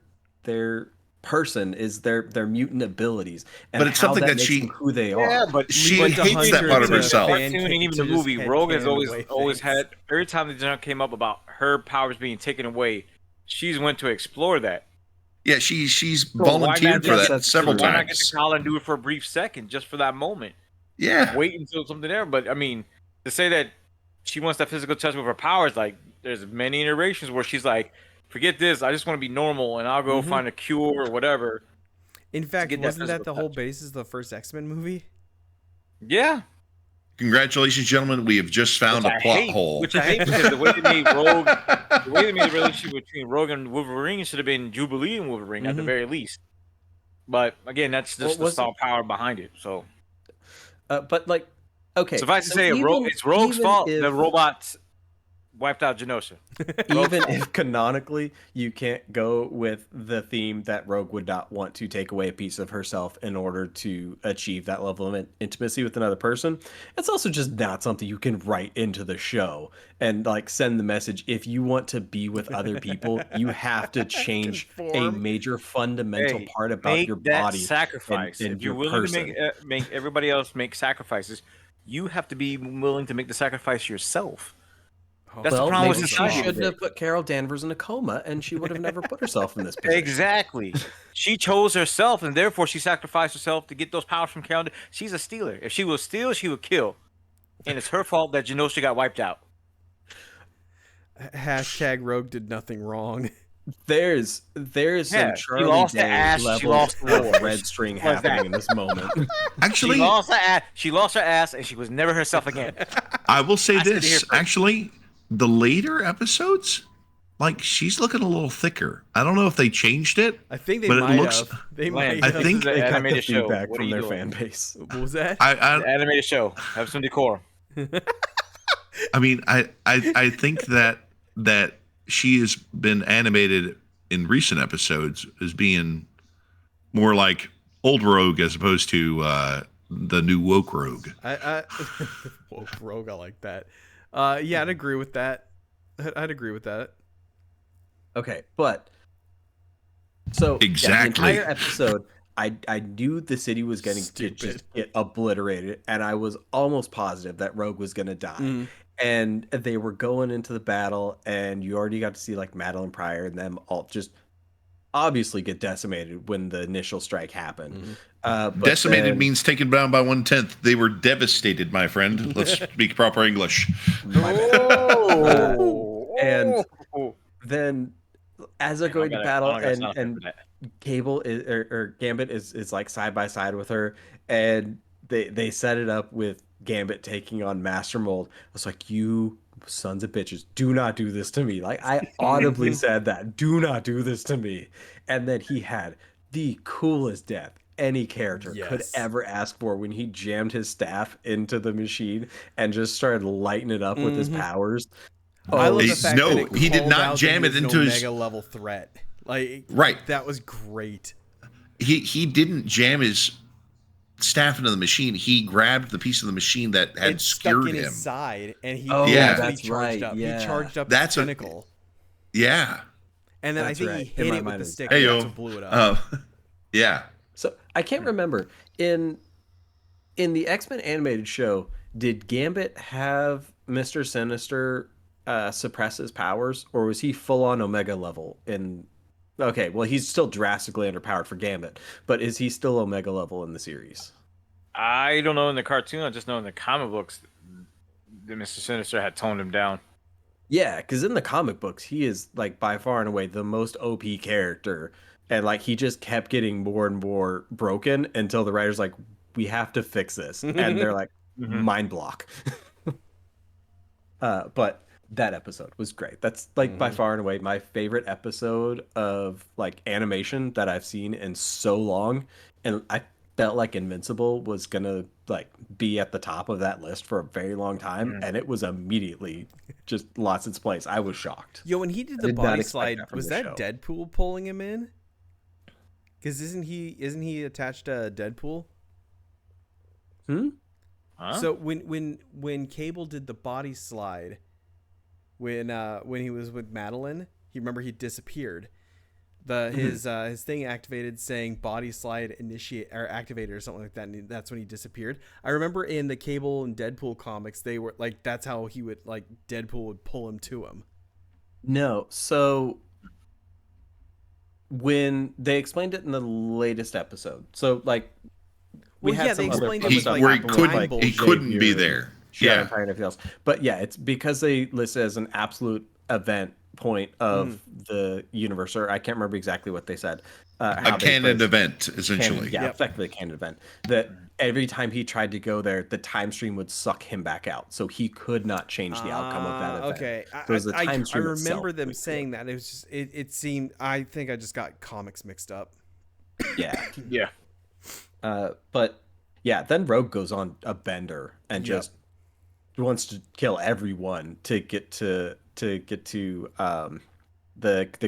person, is their mutant abilities, and But it's how something that makes she- them who they Yeah, are. but She Leave it to hates that Hunter part of to herself. fan cartoon and even to the just movie, head Rogue has canon away always things. had, every time the genre came up about her powers being taken away, she's went to explore that. Yeah, she's So why volunteered not for just- that several Why not get times. the collar and do it for a brief second, just for that moment? Yeah. Wait until something there. But I mean, to say that she wants that physical touch with her powers, like there's many iterations where she's like, forget this, I just want to be normal and I'll go find a cure or whatever. In fact, get that wasn't that physical the whole touch. basis of the first X-Men movie? Yeah. Congratulations, gentlemen. We have just found a plot hole. Which I hate because the way they made Rogue, the way they made the relationship between Rogue and Wolverine should have been Jubilee and Wolverine at the Mhm. very least. But again, that's just the was star power behind it. So But like, okay, suffice to so say, it's Rogue's even fault if- the robots wiped out Genosha. even if canonically you can't go with the theme that Rogue would not want to take away a piece of herself in order to achieve that level of intimacy with another person, it's also just not something you can write into the show and like send the message, if you want to be with other people, you have to change a Conform. major fundamental Hey, part about make your that body sacrifice. and If you're your willing person. to make everybody else make sacrifices, you have to be willing to make the sacrifice yourself. That's the Well, problem with maybe society. she shouldn't have put Carol Danvers in a coma, and she would have never put herself in this position. Exactly. She chose herself, and therefore she sacrificed herself to get those powers from Carol. She's a stealer. If she will steal, she would kill. And it's her fault that Genosha got wiped out. Hashtag Rogue did nothing wrong. There's some Charlie lost the Day ass, she level lost the war. of red string happening in this moment. Actually, she lost her ass, and she was never herself again. I will say I said this. here- Actually, the later episodes, like she's looking a little thicker. I don't know if they changed it. I think they But it might looks- have. They Lance, might I have. think- this is They an got the animated show. feedback What from are you their doing? fan base. What was that? An animated show. Have some decorum. I mean, I think that she has been animated in recent episodes as being more like old Rogue as opposed to the new woke Rogue. Woke Rogue, I like that. Yeah, I'd agree with that. I'd agree with that. Okay, but so Exactly. the entire episode, I knew the city was going to Stupid. just get obliterated, and I was almost positive that Rogue was going to die. Mm. And they were going into the battle, and you already got to see like Madeline Pryor and them all just obviously get decimated when the initial strike happened. But Decimated then- means taken down by 1/10. They were devastated, my friend. Let's speak proper English. And then as they're going to battle, I got sound effect and for that. Cable is, or Gambit is like side by side with her, and they set it up with Gambit taking on Master Mold. I was like, you sons of bitches, do not do this to me. Like, I audibly said that, do not do this to me. And then he had the coolest death any character could Yes. ever ask for when he jammed his staff into the machine and just started lighting it up with his powers. I love the He's- fact no, that it he did called not out that jam he it was an into his- Omega level threat. Like, Right. that was great. He didn't jam his staff into the machine. He grabbed the piece of the machine that had It stuck skewered in him. his side, and he Oh, yeah, that's what he that's charged right, up. yeah. He charged up That's his a- tentacle, Yeah. and then That's I think right. he In hit my it with mind the it was stick, that. and Hey, that's yo. what blew it up. Yeah. So I can't remember in the X-Men animated show, did Gambit have Mr. Sinister suppress his powers, or was he full on Omega level? Okay, well, he's still drastically underpowered for Gambit, but is he still Omega level in the series? I don't know in the cartoon. I just know in the comic books that Mr. Sinister had toned him down. Yeah, because in the comic books, he is like by far and away the most OP character, and like he just kept getting more and more broken until the writer's like, we have to fix this, and they're like, mind block. But that episode was great. That's like by far and away my favorite episode of like animation that I've seen in so long, and I felt like Invincible was gonna like be at the top of that list for a very long time, and it was immediately just lost its place. I was shocked. Yo, when he did I the did not body expect slide, that from was the that show. Deadpool pulling him in? Because isn't he attached to Deadpool? Huh? So when Cable did the body slide, when he was with Madeline, he disappeared. His thing activated saying body slide initiate or activated or something like that, and that's when he disappeared. I remember in the Cable and Deadpool comics, they were like, that's how he would like Deadpool would pull him to him. No, so when they explained it in the latest episode, so like Well, yeah, they some other explained it fun was stuff like where he happen with, time couldn't, bullshit. he couldn't be Xavier, there. Sharon Yeah. and everything else. But yeah, it's because they list it as an absolute event point of the universe, or I can't remember exactly what they said. A canon event, essentially. Yeah, Yep. effectively a canon event. That every time he tried to go there, the time stream would suck him back out, so he could not change the outcome of that event. Okay, So it was the I time stream remember itself them that saying that. It was just it seemed. I think I just got comics mixed up. Yeah. Yeah. But yeah, then Rogue goes on a bender and Yep. just wants to kill everyone to get to the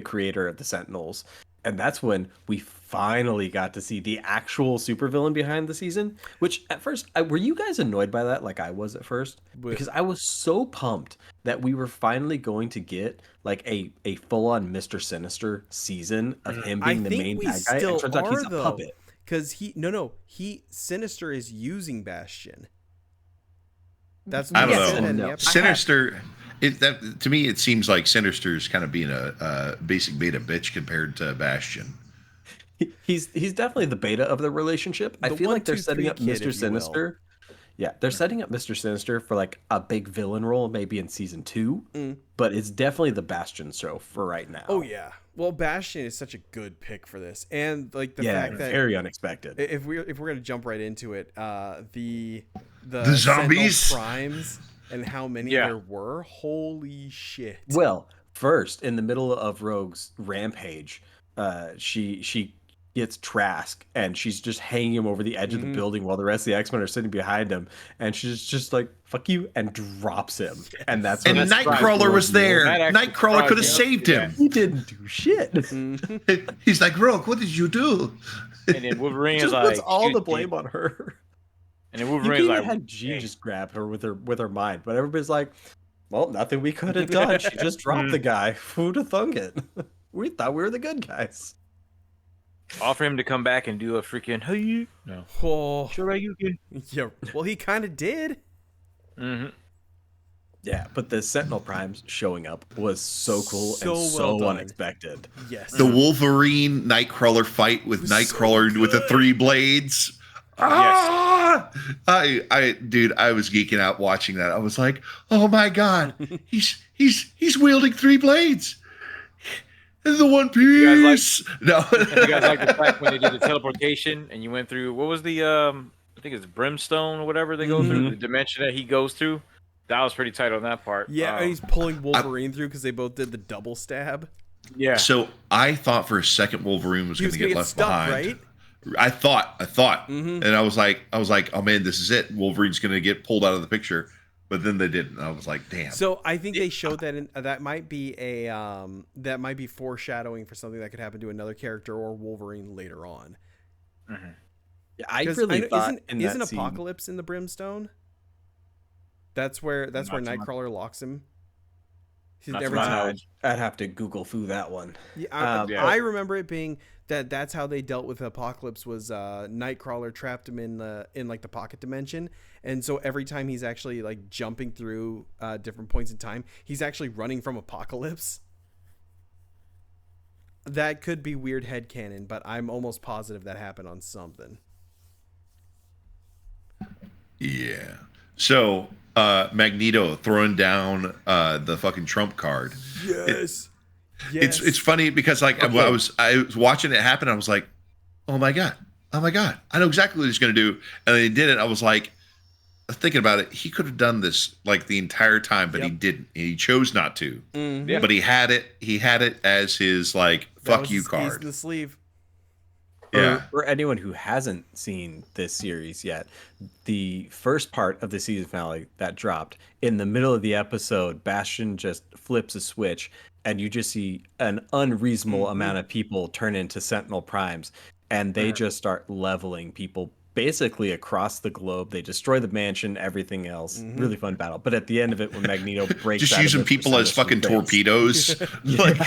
creator of the Sentinels. And that's when we finally got to see the actual supervillain behind the season, which at first, were you guys annoyed by that like I was at first? Because I was so pumped that we were finally going to get like a full-on Mr. Sinister season of him being the main bad guy. still It turns out he's are a though, puppet. because Sinister is using Bastion. That's I what don't he said know. in the No. episode. Sinister, That to me, it seems like Sinister's kind of being a basic beta bitch compared to Bastion. He's definitely the beta of the relationship. I The feel like 1, they're 2, setting 3 up kid, Mr. if you will. Sinister. Yeah, they're setting up Mr. Sinister for like a big villain role, maybe in season 2. But it's definitely the Bastion show for right now. Oh yeah. Well, Bastion is such a good pick for this, and like the fact that very unexpected. if we're gonna jump right into it, the zombies? Sentinel Primes and how many there were. Holy shit. Well, first in the middle of Rogue's rampage, she gets Trask and she's just hanging him over the edge of the building while the rest of the X-Men are sitting behind him, and she's just like, "Fuck you," and drops him. And that's And when Nightcrawler was there. Nightcrawler could have saved him. he didn't do shit. He's like, Rogue, what did you do? And then Wolverine Just is like, puts all the "Shoot, blame dude." on her. And then You Wolverine's could even like, had Jean "Hey." just grab her with her mind, but everybody's like, "Well, nothing we could have done. She just dropped the guy. Who'd have thunk it? We thought we were the good guys." Offer him to come back and do a freaking hey. No. Oh, Sure, you can. yeah. Well, he kind of did. Mm-hmm. Yeah, but the Sentinel Primes showing up was so cool So and well so done. unexpected. Yes. The Wolverine Nightcrawler fight with was so Nightcrawler with the good. 3 blades. Ah! Dude, I was geeking out watching that. I was like, oh my god, he's wielding 3 blades. And the One Piece. No. You guys like the fact when they did the teleportation and you went through what was the I think it's Brimstone or whatever they go through, the dimension that he goes through. That was pretty tight on that part. Yeah, and he's pulling Wolverine through because they both did the double stab. Yeah. So I thought for a second Wolverine was He going was to gonna get get left stuck, behind. right? I thought, and I was like, oh man, this is it. Wolverine's going to get pulled out of the picture, but then they didn't. I was like, damn. So I think they showed that that might be that might be foreshadowing for something that could happen to another character or Wolverine later on. Yeah, I 'Cause really know- thought isn't in that scene, Apocalypse in the Brimstone? That's where Not so much. Nightcrawler locks him. He's Not to never my seen- knowledge. I'd have to Google through that one. Yeah, Yeah. I remember it being that's how they dealt with Apocalypse was Nightcrawler trapped him in like the pocket dimension, and so every time he's actually like jumping through different points in time, he's actually running from Apocalypse. That could be weird headcanon, but I'm almost positive that happened on something. Yeah. So Magneto throwing down the fucking trump card. Yes. It's funny because like I was watching it happen. I was like, oh my god, I know exactly what he's gonna do. And then he did it. I was like, thinking about it, he could have done this like the entire time, but he didn't. He chose not to. Yeah. But he had it as his like That fuck was you his ace card. in the sleeve. Yeah. For anyone who hasn't seen this series yet, the first part of the season finale that dropped, in the middle of the episode, Bastion just flips a switch and you just see an unreasonable amount of people turn into Sentinel Primes, and they just start leveling people basically across the globe. They destroy the mansion, everything else. Really fun battle. But at the end of it, when Magneto breaks Just out of using it, people as fucking torpedoes. Like,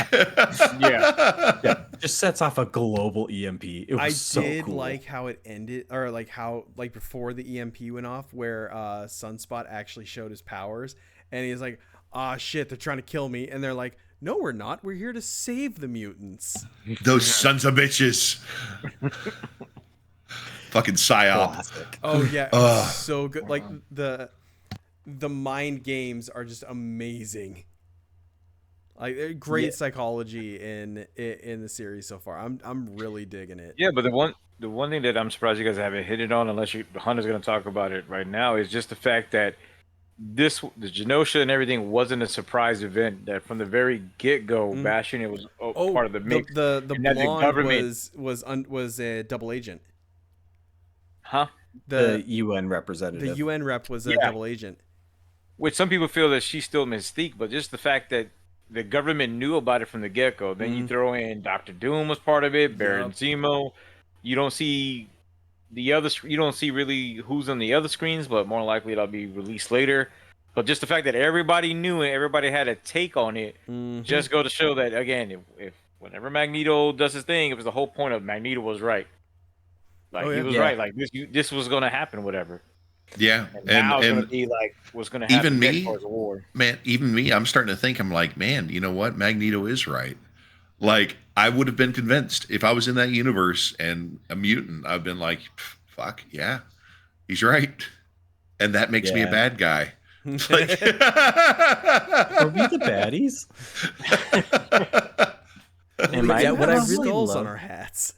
Yeah. just sets off a global EMP. It was I so did cool. like how it ended, or like how like before the EMP went off, where Sunspot actually showed his powers, and he's like, "Ah, shit, they're trying to kill me," and they're like, "No, we're not. We're here to save the mutants." those sons of bitches. Fucking psyop. Classic. Oh yeah, it was so good. Like the mind games are just amazing. Like great psychology in the series so far. I'm really digging it. Yeah, but the one thing that I'm surprised you guys haven't hit it on, unless Hunter's going to talk about it right now, is just the fact that the Genosha and everything wasn't a surprise event. That from the very get go, Bastion it was part of the mix. The and that the blonde government- was a double agent. Huh? The The UN representative. the UN rep was a Yeah. double agent. Which some people feel that she's still Mystique, but just the fact that the government knew about it from the get go. Then you throw in Doctor Doom was part of it, Baron Zemo. You don't see you don't see really who's on the other screens, but more likely it'll be released later. But just the fact that everybody knew it, everybody had a take on it, just go to show that again, if whenever Magneto does his thing, it was the whole point of Magneto was right. Like Oh, yeah. he was Yeah. right. Like this was gonna happen, whatever. Yeah, And now it's going to and be like what's going to happen even next me, Wars of War. man, even me, I'm starting to think, I'm like, man, you know what? Magneto is right. Like, I would have been convinced if I was in that universe and a mutant. I've been like, fuck yeah, he's right, and that makes me a Yeah. bad guy. It's like, Are we the baddies? And We do what have I really skulls on love, our hats.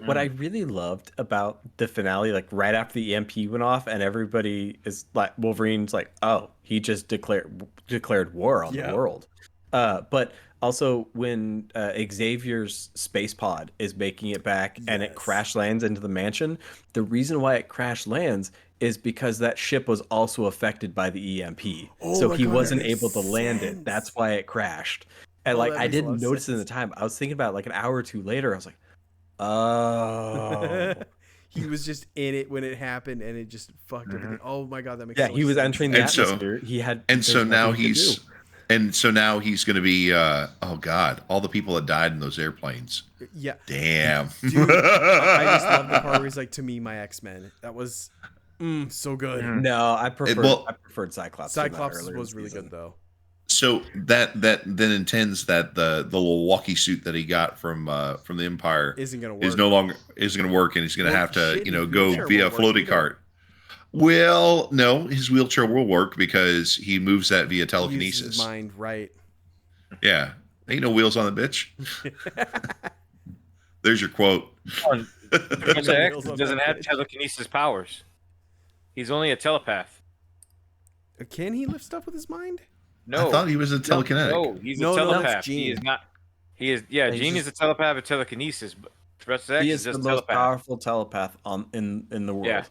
what I really loved about the finale, like right after the EMP went off, and everybody is like, Wolverine's like, oh, he just declared war on the Yep. world. But also when Xavier's space pod is making it back and it Yes. crash lands into the mansion, the reason why it crash lands is because that ship was also affected by the EMP. Oh So my he God, that wasn't makes able to land sense. it. That's why it crashed. And Oh, like that I makes a lot didn't of notice it in the sense. time. I was thinking about it like an hour or two later. I was like, oh. He was just in it when it happened, and it just fucked everything. Oh my God, that makes Yeah, so he much was sense. entering the And so- atmosphere. He had and so there's now nothing he could he's do. going to be oh god, all the people that died in those airplanes. Yeah, Damn. dude, I just love the part where he's like, "To me, my X-Men." That was so good. No, I preferred Cyclops. in that Cyclops earlier was really season. good though. So that then intends that the little walkie suit that he got from the Empire Isn't gonna work. is no longer isn't going to work, and he's going to Well, have to shit, his go wheelchair via won't work floaty either. cart. Well, no, his wheelchair will work because he moves that via He uses telekinesis. his mind, right? Yeah, ain't no wheels on the bitch. There's your quote. Professor X Wheels on doesn't that have bitch. telekinesis powers. He's only a telepath. Can he lift stuff with his mind? No, I thought he was a telekinetic. no, he's No, a no, telepath. that's He Jean. is not. He is. Yeah, He's Jean just- is a telepath with telekinesis, but Professor X He is is the just most telepath. powerful telepath in the world. Yeah.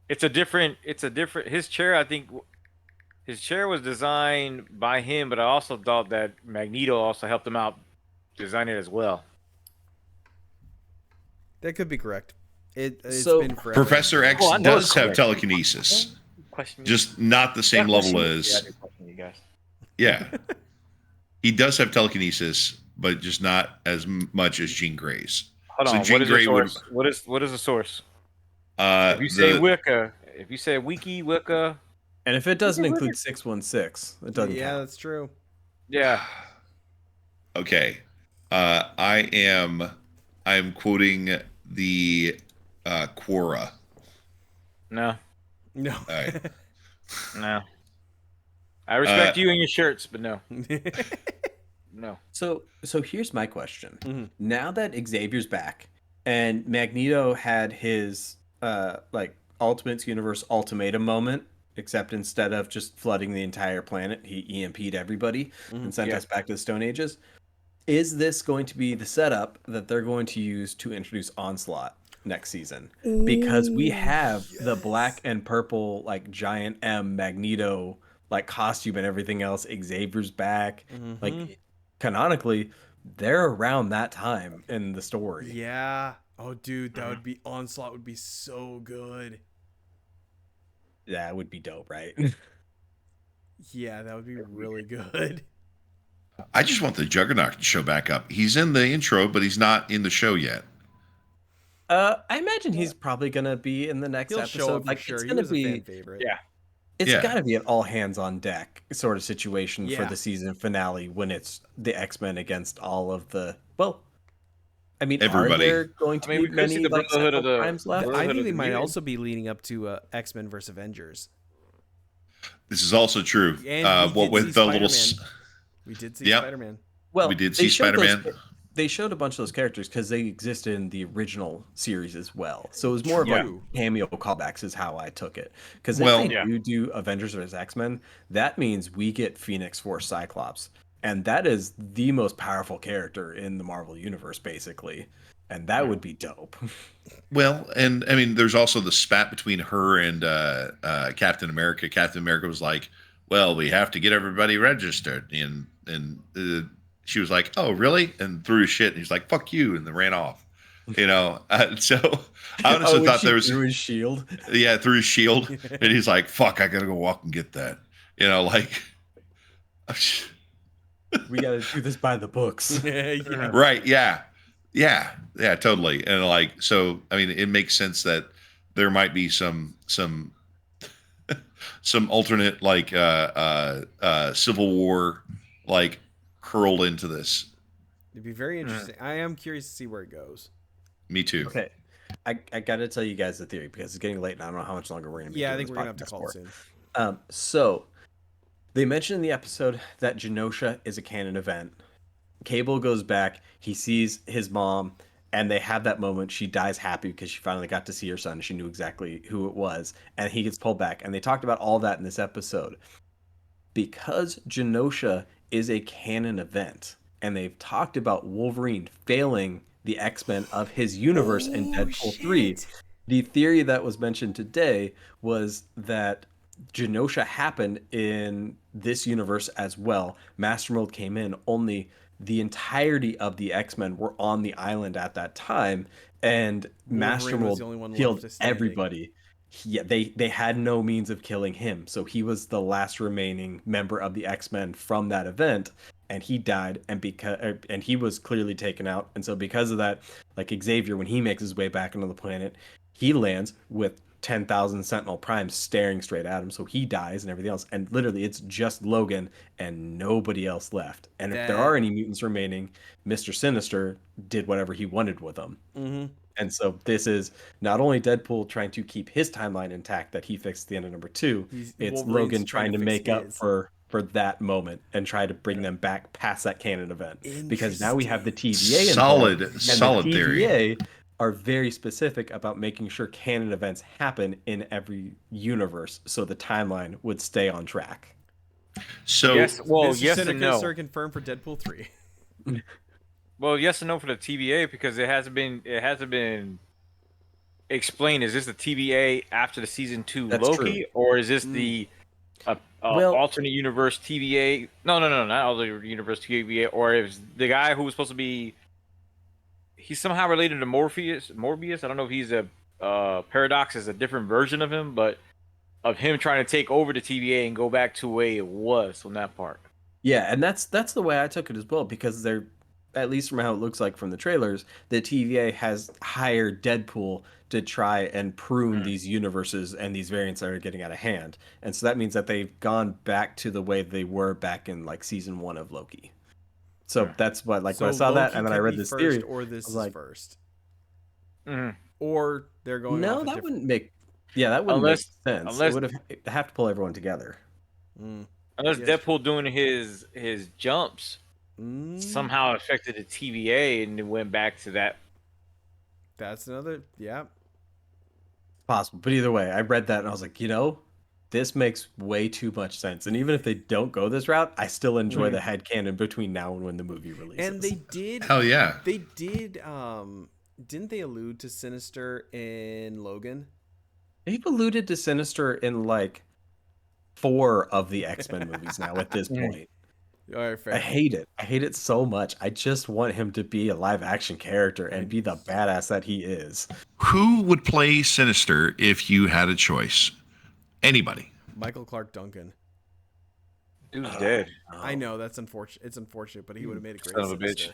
It's a different. His chair, I think. His chair was designed by him, but I also thought that Magneto also helped him out design it as well. That could be correct. It's So- been forever. Professor X Oh, I know does it's have correct. telekinesis, Question. just not the same level as. Yeah, I did question you guys. Yeah, he does have telekinesis, but just not as much as Jean Grey's. Hold So on. Jean What is the Grey would- source? What is the source? If If you say Wicca, if you say Wicca, And if it doesn't include 616, it doesn't Yeah, count. that's true. yeah. okay, I am quoting the Quora. No, No. All right. no. I respect you and your shirts, but no, no. So here's my question. Mhm. Now that Xavier's back and Magneto had his like Ultimates Universe ultimatum moment, except instead of just flooding the entire planet, he EMP'd everybody and sent Yeah. us back to the Stone Ages. Is this going to be the setup that they're going to use to introduce Onslaught next season? Because we have the black and purple like giant M Magneto like costume and everything else. Xavier's back. Mhm. Like canonically, they're around that time in the story. Yeah. Oh, dude, that would be Onslaught. Would be so good. That would be dope, right? Yeah, that would be really good. I just want the Juggernaut to show back up. He's in the intro, but he's not in the show yet. I imagine he's probably gonna be in the next He'll episode. show up for Like sure. it's He gonna was a fan be, favorite. Yeah. it's Yeah. gotta be an all hands on deck sort of situation for Yeah. the season finale when it's the X-Men against all of the I mean, Everybody. are there going to I mean, we be could see many the like Brotherhood of Central the- Primes left? I Brotherhood think of they the might Mutants. also be leading up to X-Men vs. Avengers. This is also true. And we What did with see the little? Spider-Man. We did see Yep. Spider-Man. Well, We did they see showed those Spider-Man. They showed a bunch of those characters because they existed in the original series as well. So it was more of True. like cameo callbacks, is how I took it. Because Well- if they Yeah. do Avengers vs X-Men, that means we get Phoenix Force Cyclops, and that is the most powerful character in the Marvel universe, basically. And that would be dope. Well, and I mean, there's also the spat between her and Captain America. Captain America was like, "Well, we have to get everybody registered," and she was like, "Oh, really?" And threw his shit. And he's like, "Fuck you," and then ran off. So I honestly when thought she there was threw his shield. yeah through his shield, and he's like, "Fuck, I gotta go walk and get that." Like. We got to do this by the books. Yeah. Right. Yeah, totally. And like, so, I mean, it makes sense that there might be some some alternate like Civil War like curled into this. It'd be very interesting. I am curious to see where it goes. Me too. Okay. I gotta tell you guys the theory because it's getting late and I don't know how much longer we're gonna be. Yeah, I doing think this we're gonna have to podcast call for. it soon. So they mentioned in the episode that Genosha is a canon event. Cable goes back, he sees his mom, and they have that moment. She dies happy because she finally got to see her son. She knew exactly who it was, and he gets pulled back. And they talked about all that in this episode. Because Genosha is a canon event, and they've talked about Wolverine failing the X-Men of his universe in Deadpool 3. The theory that was mentioned today was that Genosha happened in this universe as well. Mastermold came in, only the entirety of the X-Men were on the island at that time, and Wolverine was Mastermold the only one killed left standing. everybody. Yeah, they had no means of killing him, so he was the last remaining member of the X-Men from that event, and he died, and he was clearly taken out, and so because of that, like Xavier, when he makes his way back onto the planet, he lands with 10,000 Sentinel Primes staring straight at him, so he dies and everything else, and literally it's just Logan and nobody else left. And if there are any mutants remaining, Mr. Sinister did whatever he wanted with them. Mm-hmm. And so this is not only Deadpool trying to keep his timeline intact that he fixed at the end of number 2, it's Wolverine's Logan trying to make up his. for that moment and try to bring them back past that canon event. Because now we have the TVA solid the theory. TVA are very specific about making sure canon events happen in every universe so the timeline would stay on track. So yes, well, Mr. yes Sinister and no. are confirmed for Deadpool 3. Well, yes and no for the TVA because it hasn't been explained. Is this the TVA after the season 2 That's Loki, true. or is this the alternate universe TVA? No, not alternate universe TVA. Or is the guy who was supposed to be? He's somehow related to Morbius. I don't know if he's a Paradox is a different version of him, but of him trying to take over the TVA and go back to the way it was on that part. Yeah, and that's the way I took it as well, because they're, at least from how it looks like from the trailers, the TVA has hired Deadpool to try and prune these universes and these variants that are getting out of hand. And so that means that they've gone back to the way they were back in like season 1 of Loki. So that's what, like, when I saw that and then I read this theory, or this is like, first. Mm-hmm. Or they're going no, off that wouldn't make, that wouldn't make sense. It would have to pull everyone together. Unless Deadpool doing his jumps somehow affected the TVA and it went back to that. That's another, possible. But either way, I read that and I was like, this makes way too much sense. And even if they don't go this route, I still enjoy the headcanon between now and when the movie releases. And they did. Hell yeah. They did. Didn't they allude to Sinister in Logan? They've alluded to Sinister in like 4 of the X-Men movies now at this point. All right, fair. I hate it. I hate it so much. I just want him to be a live action character and be the badass that he is. Who would play Sinister if you had a choice? Anybody. Michael Clark Duncan. Dude's dead. I know that's unfortunate. It's unfortunate, but he would have made a great Son of a Sinister.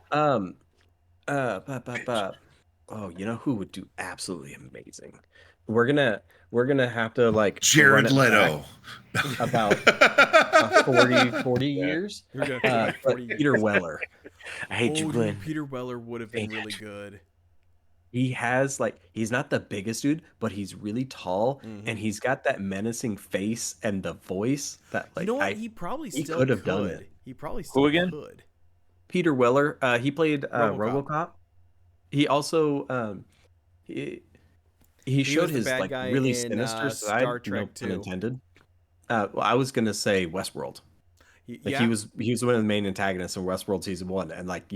bitch. Oh, you know who would do absolutely amazing? We're gonna have to like Jared Leto. About 40 years. Peter Weller. I hate you, Glenn. Peter Weller would have been really good. He has he's not the biggest dude, but he's really tall, and he's got that menacing face and the voice that you know what? He probably still could have done it. He probably still could. Peter Weller. He played RoboCop. He also he showed his like really sinister side. Star Trek no pun intended. Well, I was gonna say Westworld. He was one of the main antagonists in Westworld season 1, and like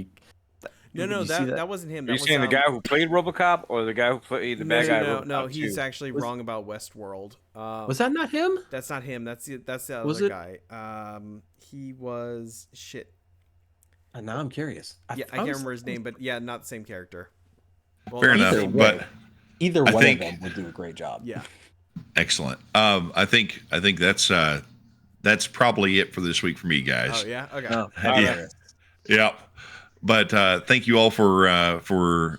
that wasn't him. Are you saying the guy who played RoboCop or the guy who played the bad guy? No, he's actually wrong about Westworld. Was that not him? That's not him. That's the other guy. He was shit. Now I'm curious. I can't remember his name, but yeah, not the same character. Well, fair enough, but either one of them would do a great job. Yeah. Excellent. I think that's probably it for this week for me, guys. Oh yeah. Okay. Oh, yeah. But thank you all for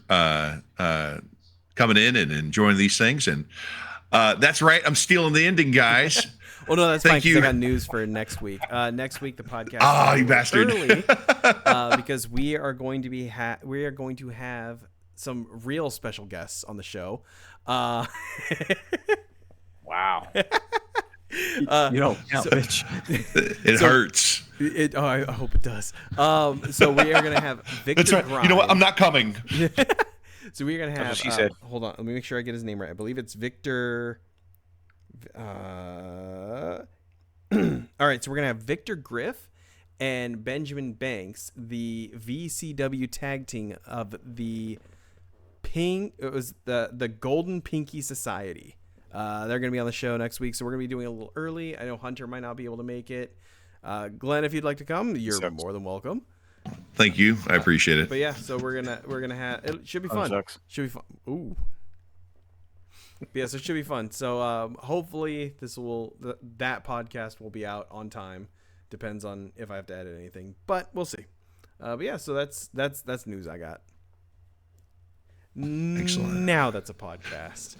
coming in and enjoying these things. And That's right. I'm stealing the ending, guys. Well, no, that's fine. Thank 'Cause you. I got news for next week. Next week the podcast. Ah, is you bastard. early, because we are going to have some real special guests on the show. Wow. You don't count, bitch. It hurts. I hope it does. So we are gonna have Victor. That's right. Grimes. You know what? I'm not coming. So we're gonna have. That's what she said. Hold on, let me make sure I get his name right. I believe it's Victor. All right, so we're gonna have Victor Griff and Benjamin Banks, the VCW tag team of the It was the Golden Pinky Society. They're gonna be on the show next week, so we're gonna be doing it a little early. I know Hunter might not be able to make it. Glenn, if you'd like to come, you're more than welcome. Thank you. I appreciate it. But yeah, so we're gonna have it. Should be fun. Sucks. Should be fun. Ooh. But yeah, so it should be fun. So hopefully that podcast will be out on time. Depends on if I have to edit anything, but we'll see. But yeah, so that's news I got. Excellent. Now that's a podcast.